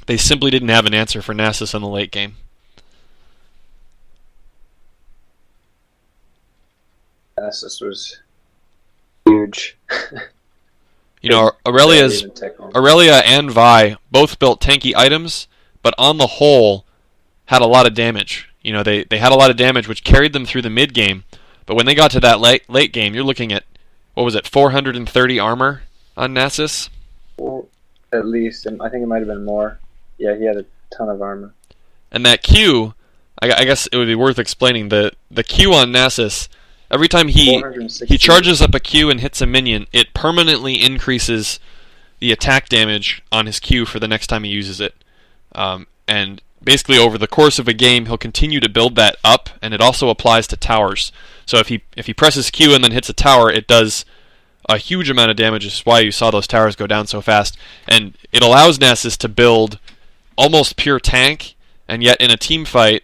[SPEAKER 1] they simply didn't have an answer for Nasus in the late game.
[SPEAKER 2] Nasus was huge.
[SPEAKER 1] You know, Aurelia and Vi both built tanky items, but on the whole had a lot of damage. You know, they had a lot of damage which carried them through the mid game, but when they got to that late game, you're looking at, what was it, 430 armor on Nasus?
[SPEAKER 2] Well, at least, and I think it might have been more. Yeah, he had a ton of armor.
[SPEAKER 1] And that Q, I guess it would be worth explaining, the Q on Nasus, every time he charges up a Q and hits a minion, it permanently increases the attack damage on his Q for the next time he uses it. And basically over the course of a game, he'll continue to build that up, and it also applies to towers. So if he presses Q and then hits a tower, it does a huge amount of damage, which is why you saw those towers go down so fast. And it allows Nasus to build almost pure tank, and yet in a team fight,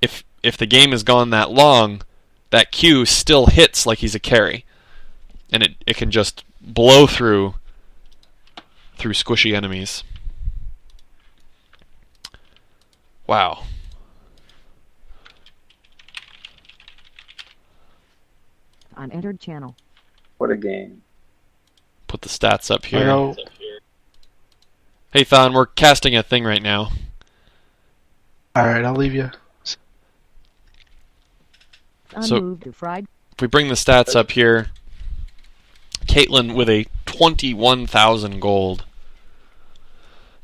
[SPEAKER 1] if the game has gone that long, that Q still hits like he's a carry. And it can just blow through squishy enemies. Wow.
[SPEAKER 4] On entered channel.
[SPEAKER 2] What a game.
[SPEAKER 1] Put the stats up here.
[SPEAKER 5] Hello.
[SPEAKER 1] Hey Thon, we're casting a thing right now.
[SPEAKER 5] Alright, I'll leave you.
[SPEAKER 1] So, if we bring the stats up here, Caitlyn with a 21,000 gold.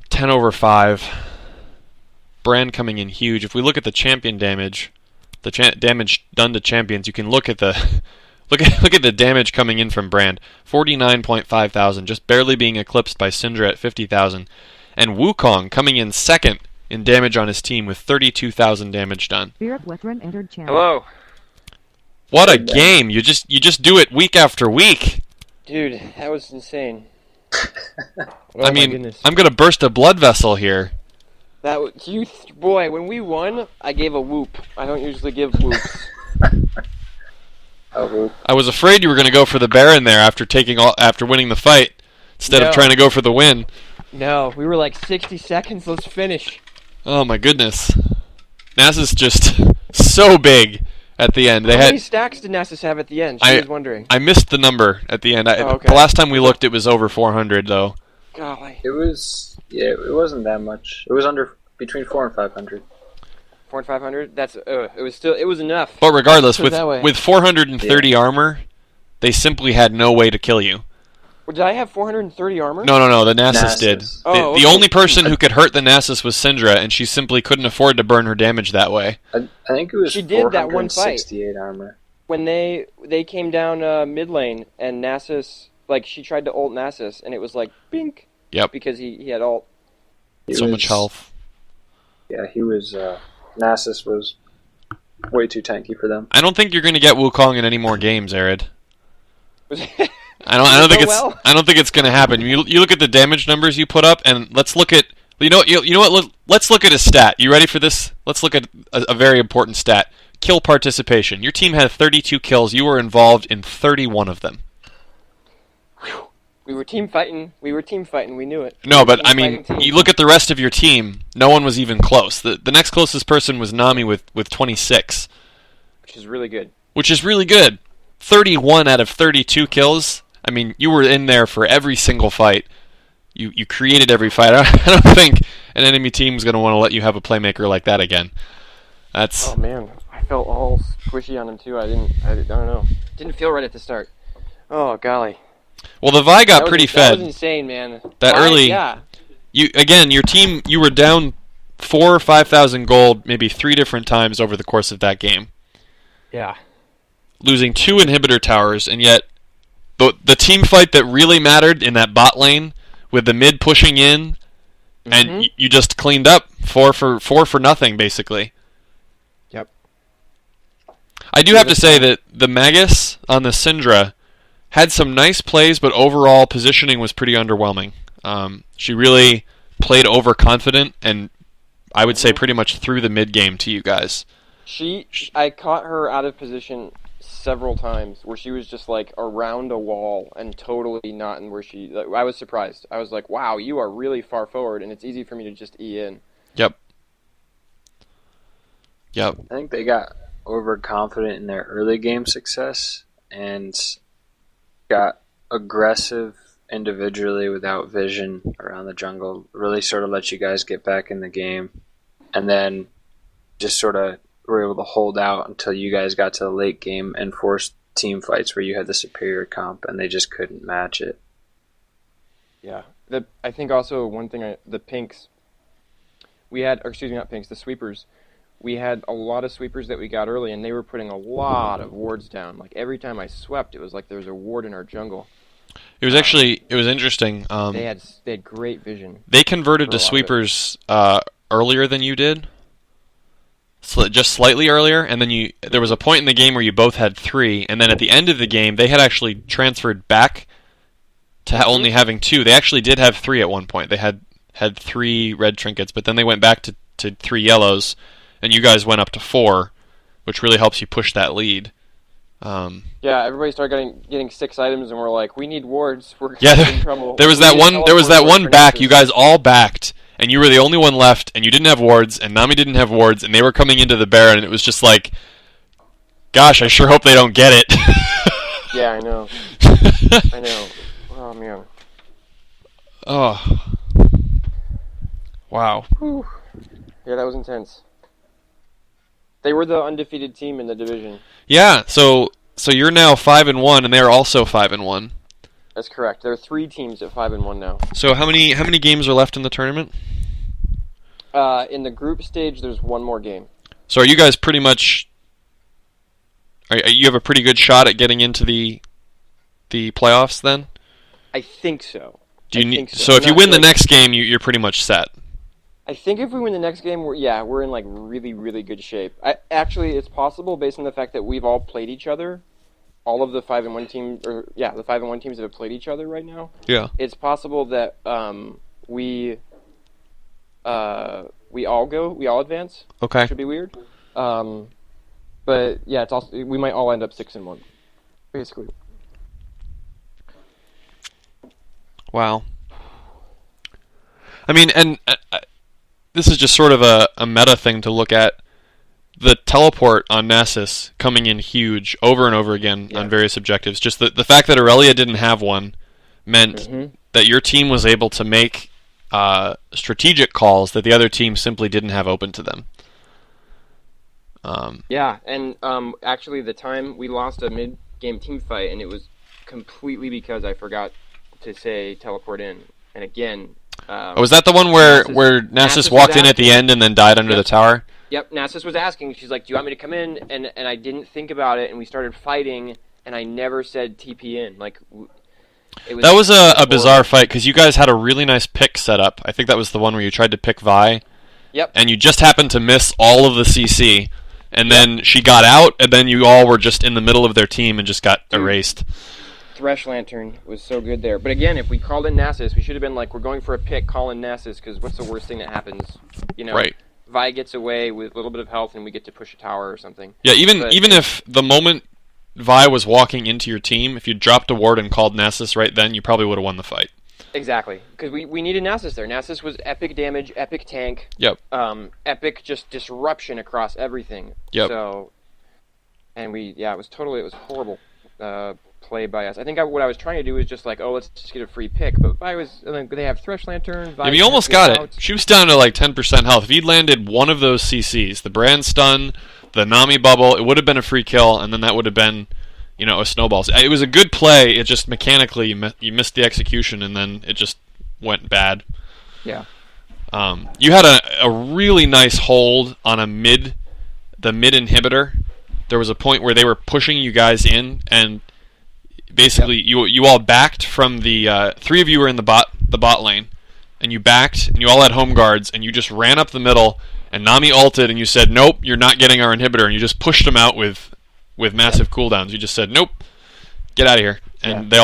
[SPEAKER 1] 10/5. Brand coming in huge. If we look at the champion damage, the damage done to champions, you can look at the look at the damage coming in from Brand. 49.5 thousand, just barely being eclipsed by Syndra at 50,000, and Wukong coming in second in damage on his team with 32,000 damage done.
[SPEAKER 4] Spirit Wethrin entered channel.
[SPEAKER 6] Hello.
[SPEAKER 1] What a game! You just do it week after week.
[SPEAKER 6] Dude, that was insane.
[SPEAKER 1] I mean, I'm gonna burst a blood vessel here.
[SPEAKER 6] That was, boy, when we won, I gave a whoop. I don't usually give whoops.
[SPEAKER 2] A whoop.
[SPEAKER 1] I was afraid you were gonna go for the Baron there after winning the fight instead of trying to go for the win.
[SPEAKER 6] No, we were like 60 seconds. Let's finish.
[SPEAKER 1] Oh my goodness, NASA's just so big at the end.
[SPEAKER 6] How many stacks did Nasus have at the end? She was wondering.
[SPEAKER 1] I missed the number at the end.
[SPEAKER 6] Okay.
[SPEAKER 1] The last time we looked, it was over 400 though.
[SPEAKER 6] Golly.
[SPEAKER 2] It wasn't that much. It was between 400 and 500.
[SPEAKER 6] 400 and 500? It was enough.
[SPEAKER 1] But regardless,
[SPEAKER 6] Put it that way.
[SPEAKER 1] with 430 armor, they simply had no way to kill you.
[SPEAKER 6] Did I have 430 armor?
[SPEAKER 1] No, the Nasus did.
[SPEAKER 6] Oh,
[SPEAKER 1] the only person who could hurt the Nasus was Syndra, and she simply couldn't afford to burn her damage that way.
[SPEAKER 2] I think it was
[SPEAKER 6] She did that one fight.
[SPEAKER 2] 468 armor.
[SPEAKER 6] When they came down mid lane, and Nasus, like, she tried to ult Nasus, and it was like, bink.
[SPEAKER 1] Yep.
[SPEAKER 6] Because he had ult.
[SPEAKER 1] So much health.
[SPEAKER 2] Yeah, he was... Nasus was way too tanky for them.
[SPEAKER 1] I don't think you're going to get Wukong in any more games, Ered. I don't think it's going to happen. You look at the damage numbers you put up, and let's look at you know what? Let's look at a stat. You ready for this? Let's look at a very important stat. Kill participation. Your team had 32 kills. You were involved in 31 of them.
[SPEAKER 6] We were team fighting. We knew it.
[SPEAKER 1] No, but I mean, you look at the rest of your team. No one was even close. The next closest person was Nami with 26,
[SPEAKER 6] which is really good.
[SPEAKER 1] 31 out of 32 kills. I mean, you were in there for every single fight. You created every fight. I don't think an enemy team is going to want to let you have a playmaker like that again. That's.
[SPEAKER 6] Oh man, I felt all squishy on him too. I don't know. Didn't feel right at the start. Oh golly.
[SPEAKER 1] Well, the Vi got pretty fed.
[SPEAKER 6] That was insane, man.
[SPEAKER 1] That early.
[SPEAKER 6] Yeah.
[SPEAKER 1] Your team. You were down 4,000 or 5,000 gold, maybe 3 different times over the course of that game.
[SPEAKER 6] Yeah.
[SPEAKER 1] Losing 2 inhibitor towers, and yet the team fight that really mattered in that bot lane with the mid pushing in, and you just cleaned up 4 for nothing basically.
[SPEAKER 6] Yep.
[SPEAKER 1] I do have to say that the Magus on the Syndra had some nice plays, but overall positioning was pretty underwhelming. She really played overconfident, and I would say pretty much threw the mid game to you guys.
[SPEAKER 6] I caught her out of position several times where she was just like around a wall and totally not in where she. Like, I was surprised. I was like, "Wow, you are really far forward, and it's easy for me to just E in."
[SPEAKER 1] Yep.
[SPEAKER 2] I think they got overconfident in their early game success and got aggressive individually without vision around the jungle. Really sort of let you guys get back in the game, and then just sort of were able to hold out until you guys got to the late game and forced team fights where you had the superior comp and they just couldn't match it.
[SPEAKER 6] Yeah. I think also one thing, the pinks, the sweepers, we had a lot of sweepers that we got early and they were putting a lot of wards down. Like every time I swept, it was like there was a ward in our jungle. It was
[SPEAKER 1] interesting.
[SPEAKER 6] They had great vision.
[SPEAKER 1] They converted to sweepers earlier than you did. Just slightly earlier, and then there was a point in the game where you both had 3, and then at the end of the game, they had actually transferred back to only having 2. They actually did have 3 at one point. They had 3 red trinkets, but then they went back to 3 yellows, and you guys went up to 4, which really helps you push that lead.
[SPEAKER 6] Yeah, everybody started getting 6 items, and we're like, we need wards. We're in trouble.
[SPEAKER 1] There was that one back. You guys all backed. And you were the only one left, and you didn't have wards, and Nami didn't have wards, and they were coming into the Baron, and it was just like, gosh, I sure hope they don't get it.
[SPEAKER 6] Yeah, I know. I know. Oh, man.
[SPEAKER 1] Oh. Wow.
[SPEAKER 6] Whew. Yeah, that was intense. They were the undefeated team in the division.
[SPEAKER 1] Yeah, so you're now 5-1, and they're also 5-1.
[SPEAKER 6] That's correct. There are 3 teams at 5-1 now.
[SPEAKER 1] So how many games are left in the tournament?
[SPEAKER 6] In the group stage, there's 1 more game.
[SPEAKER 1] So are you guys pretty much you have a pretty good shot at getting into the playoffs then?
[SPEAKER 6] I think so.
[SPEAKER 1] Do you need? So if you win the next game, you're pretty much set.
[SPEAKER 6] I think if we win the next game, we're in like really, really good shape. Actually, it's possible based on the fact that we've all played each other. All of the 5-1 teams, the 5-1 teams that have played each other right now. Yeah. It's possible that we all advance. Okay. Which would be weird. But yeah, it's also we might all end up 6-1, basically.
[SPEAKER 1] Wow. I mean, and this is just sort of a meta thing to look at. The teleport on Nasus coming in huge over and over again on various objectives. Just the fact that Aurelia didn't have one meant that your team was able to make strategic calls that the other team simply didn't have open to them.
[SPEAKER 6] Actually the time we lost a mid-game team fight, and it was completely because I forgot to say teleport in. And again...
[SPEAKER 1] was that the one where Nasus walked in at the end and then died under the tower?
[SPEAKER 6] Yep, Nasus was asking. She's like, do you want me to come in? And I didn't think about it, and we started fighting, and I never said TP in. Like,
[SPEAKER 1] that was a bizarre fight, because you guys had a really nice pick set up. I think that was the one where you tried to pick Vi.
[SPEAKER 6] Yep.
[SPEAKER 1] And you just happened to miss all of the CC, and then she got out, and then you all were just in the middle of their team and just got erased.
[SPEAKER 6] Thresh Lantern was so good there. But again, if we called in Nasus, we should have been like, we're going for a pick, call in Nasus, because what's the worst thing that happens? You know?
[SPEAKER 1] Right.
[SPEAKER 6] Vi gets away with a little bit of health and we get to push a tower or something.
[SPEAKER 1] Yeah, even if the moment Vi was walking into your team, if you dropped a ward and called Nasus right then, you probably would have won the fight.
[SPEAKER 6] Exactly, because we needed Nasus there. Nasus was epic damage, epic tank.
[SPEAKER 1] Yep.
[SPEAKER 6] Epic just disruption across everything.
[SPEAKER 1] Yep.
[SPEAKER 6] So, and it was horrible play by us. I think what I was trying to do was just like, let's just get a free pick. But they have Thresh Lantern.
[SPEAKER 1] Yeah, you almost got it. She was down to like 10% health. If you'd landed one of those CCs, the Brand Stun, the Nami Bubble, it would have been a free kill, and then that would have been, a snowball. It was a good play. It just mechanically you missed the execution, and then it just went bad.
[SPEAKER 6] Yeah.
[SPEAKER 1] You had a really nice hold on the mid inhibitor. There was a point where they were pushing you guys in, and basically you all backed from the three of you were in the bot lane, and you backed, and you all had home guards, and you just ran up the middle, and Nami ulted, and you said, nope, you're not getting our inhibitor, and you just pushed them out with massive cooldowns. You just said, nope, get out of here, and they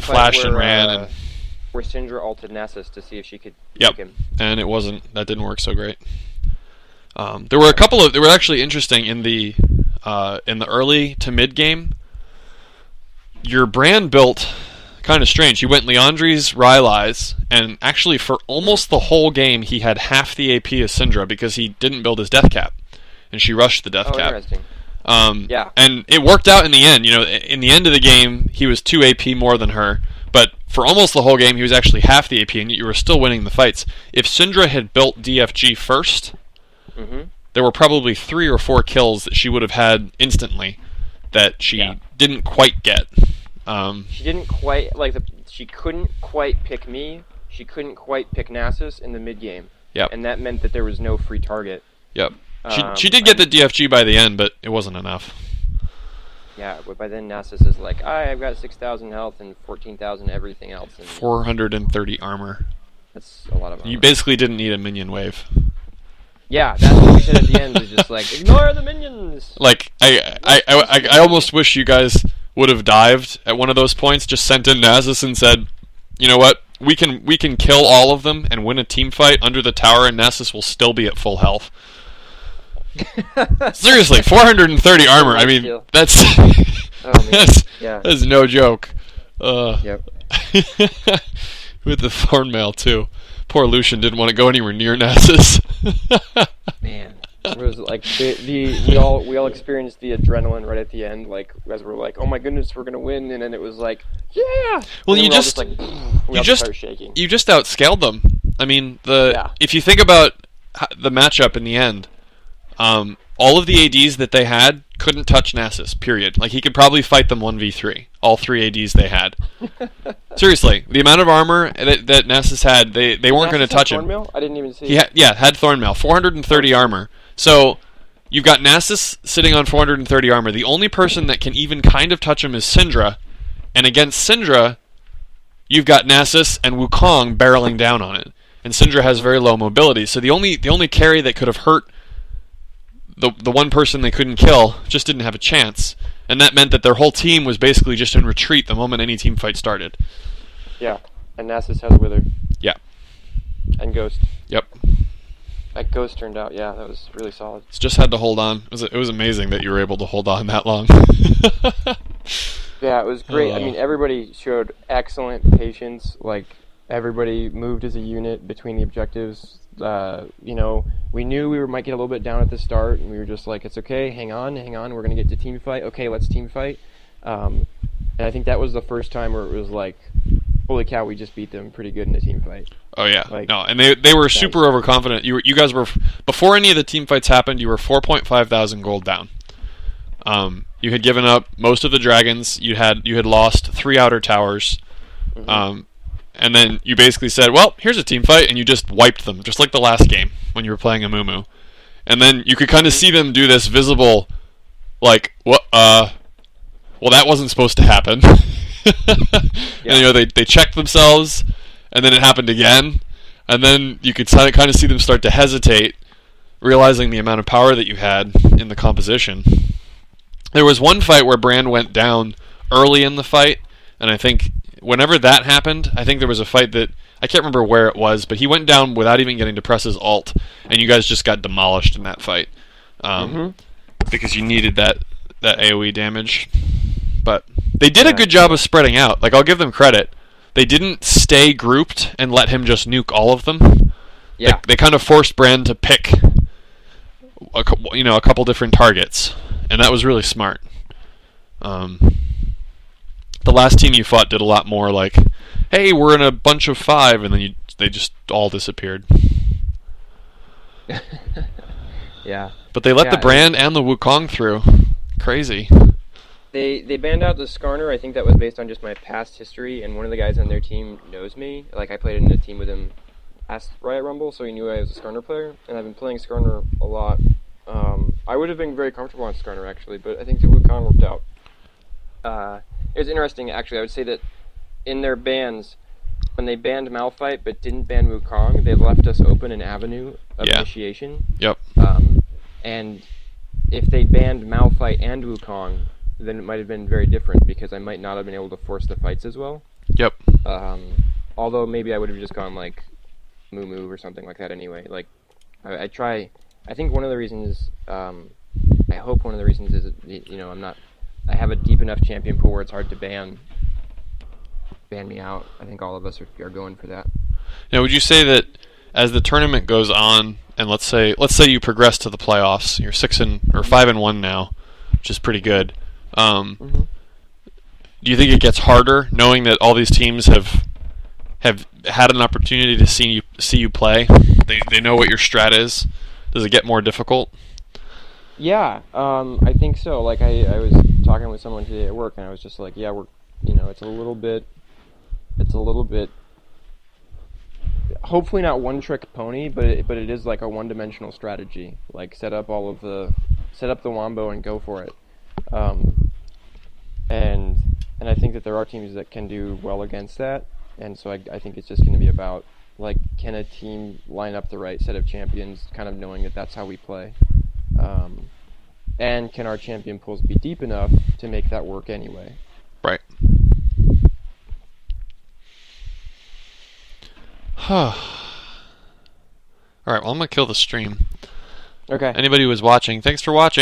[SPEAKER 1] flashed and ran, and
[SPEAKER 6] where Syndra ulted Nasus to see if she could take him.
[SPEAKER 1] And that didn't work so great. There were they were actually interesting in the early to mid game. Your brand built kind of strange. He went Leandri's Rylai's, and actually for almost the whole game he had half the AP as Syndra because he didn't build his death cap, and she rushed the death cap.
[SPEAKER 6] Interesting.
[SPEAKER 1] And it worked out in the end. In the end of the game, he was 2 AP more than her, but for almost the whole game he was actually half the AP, and you were still winning the fights. If Syndra had built DFG first, there were probably 3 or 4 kills that she would have had instantly that she didn't quite get.
[SPEAKER 6] She didn't quite she couldn't quite pick me. She couldn't quite pick Nasus in the mid game.
[SPEAKER 1] Yep.
[SPEAKER 6] And that meant that there was no free target.
[SPEAKER 1] Yep. She did get the DFG by the end, but it wasn't enough.
[SPEAKER 6] Yeah, but by then Nasus is like, I've got 6,000 health and 14,000 everything else. And
[SPEAKER 1] 430 armor.
[SPEAKER 6] That's a lot of armor.
[SPEAKER 1] You basically didn't need a minion wave.
[SPEAKER 6] Yeah, that's what we said at the end. Is just like, ignore the minions.
[SPEAKER 1] Like I almost wish you guys would have dived at one of those points, just sent in Nasus and said, you know what, we can kill all of them and win a team fight under the tower, and Nasus will still be at full health. Seriously, 430 armor. I mean, that's that's no joke.
[SPEAKER 6] Yep.
[SPEAKER 1] With the Thornmail too. Poor Lucian didn't want to go anywhere near Nasus.
[SPEAKER 6] Man, it was like we all experienced the adrenaline right at the end, like as we're like, oh my goodness, we're gonna win, and then it was like, yeah.
[SPEAKER 1] Well, you just outscaled them. I mean, if you think about the matchup in the end, all of the ADs that they had couldn't touch Nasus, period. Like, he could probably fight them 1v3. All 3 ADs they had. Seriously, the amount of armor that Nasus had, they weren't going to touch him.
[SPEAKER 6] Thornmail? I didn't even see.
[SPEAKER 1] Had Thornmail. 430 armor. So, you've got Nasus sitting on 430 armor. The only person that can even kind of touch him is Syndra. And against Syndra, you've got Nasus and Wukong barreling down on it. And Syndra has very low mobility. So the only carry that could have hurt the one person they couldn't kill just didn't have a chance. And that meant that their whole team was basically just in retreat the moment any team fight started.
[SPEAKER 6] Yeah, and Nasus has Wither.
[SPEAKER 1] Yeah.
[SPEAKER 6] And Ghost.
[SPEAKER 1] Yep.
[SPEAKER 6] That Ghost turned out, yeah, that was really solid.
[SPEAKER 1] It's just had to hold on. It was amazing that you were able to hold on that long.
[SPEAKER 6] Yeah, it was great. I mean, everybody showed excellent patience. Like, everybody moved as a unit between the objectives. You know, we knew we might get a little bit down at the start, and we were just like, it's okay, hang on, we're going to get to team fight. Okay, let's team fight. And I think that was the first time where it was like, holy cow, we just beat them pretty good in a team fight.
[SPEAKER 1] Oh yeah,
[SPEAKER 6] like,
[SPEAKER 1] no, and they were super overconfident. You guys were, before any of the team fights happened, you were 4.5 thousand gold down. You had given up most of the dragons. You had lost 3 outer towers.
[SPEAKER 6] Mm-hmm.
[SPEAKER 1] And then you basically said, well, here's a team fight, and you just wiped them, just like the last game when you were playing Amumu. And then you could kind of see them do this visible, like, what? Well, that wasn't supposed to happen. And, you know, they checked themselves, and then it happened again, and then you could kind of see them start to hesitate, realizing the amount of power that you had in the composition. There was one fight where Brand went down early in the fight, and I think whenever that happened, I think there was a fight that, I can't remember where it was, but he went down without even getting to press his ult, and you guys just got demolished in that fight. Because you needed that AoE damage. But they did a good job of spreading out. Like, I'll give them credit. They didn't stay grouped and let him just nuke all of them.
[SPEAKER 6] Yeah.
[SPEAKER 1] They kind of forced Brand to pick a couple different targets, and that was really smart. The last team you fought did a lot more like, hey, we're in a bunch of 5, and then they just all disappeared.
[SPEAKER 6] Yeah.
[SPEAKER 1] But they let the Brand and the Wukong through. Crazy.
[SPEAKER 6] They banned out the Skarner. I think that was based on just my past history, and one of the guys on their team knows me. Like, I played in a team with him last Riot Rumble, so he knew I was a Skarner player, and I've been playing Skarner a lot. I would have been very comfortable on Skarner, actually, but I think the Wukong worked out. It was interesting, actually. I would say that in their bans, when they banned Malphite but didn't ban Wukong, they left us open an avenue of initiation.
[SPEAKER 1] Yep.
[SPEAKER 6] And if they banned Malphite and Wukong, then it might have been very different, because I might not have been able to force the fights as well.
[SPEAKER 1] Yep.
[SPEAKER 6] Although maybe I would have just gone like Moo or something like that anyway. Like, I think one of the reasons, I hope one of the reasons is, you know, I have a deep enough champion pool where it's hard to ban me out. I think all of us are going for that.
[SPEAKER 1] Now, would you say that as the tournament goes on, and let's say you progress to the playoffs, you're 5-1 now, which is pretty good. Do you think it gets harder knowing that all these teams have had an opportunity to see you play? They know what your strat is. Does it get more difficult?
[SPEAKER 6] Yeah, I think so. Like, I was talking with someone today at work, and I was just like, yeah, it's a little bit, hopefully not one-trick pony, but it is like a one-dimensional strategy. Like, set up the wombo and go for it. And I think that there are teams that can do well against that, and so I think it's just going to be about, like, can a team line up the right set of champions, kind of knowing that that's how we play. And can our champion pools be deep enough to make that work anyway?
[SPEAKER 1] Right. Alright, well, I'm going to kill the stream.
[SPEAKER 6] Okay.
[SPEAKER 1] Anybody who was watching, thanks for watching.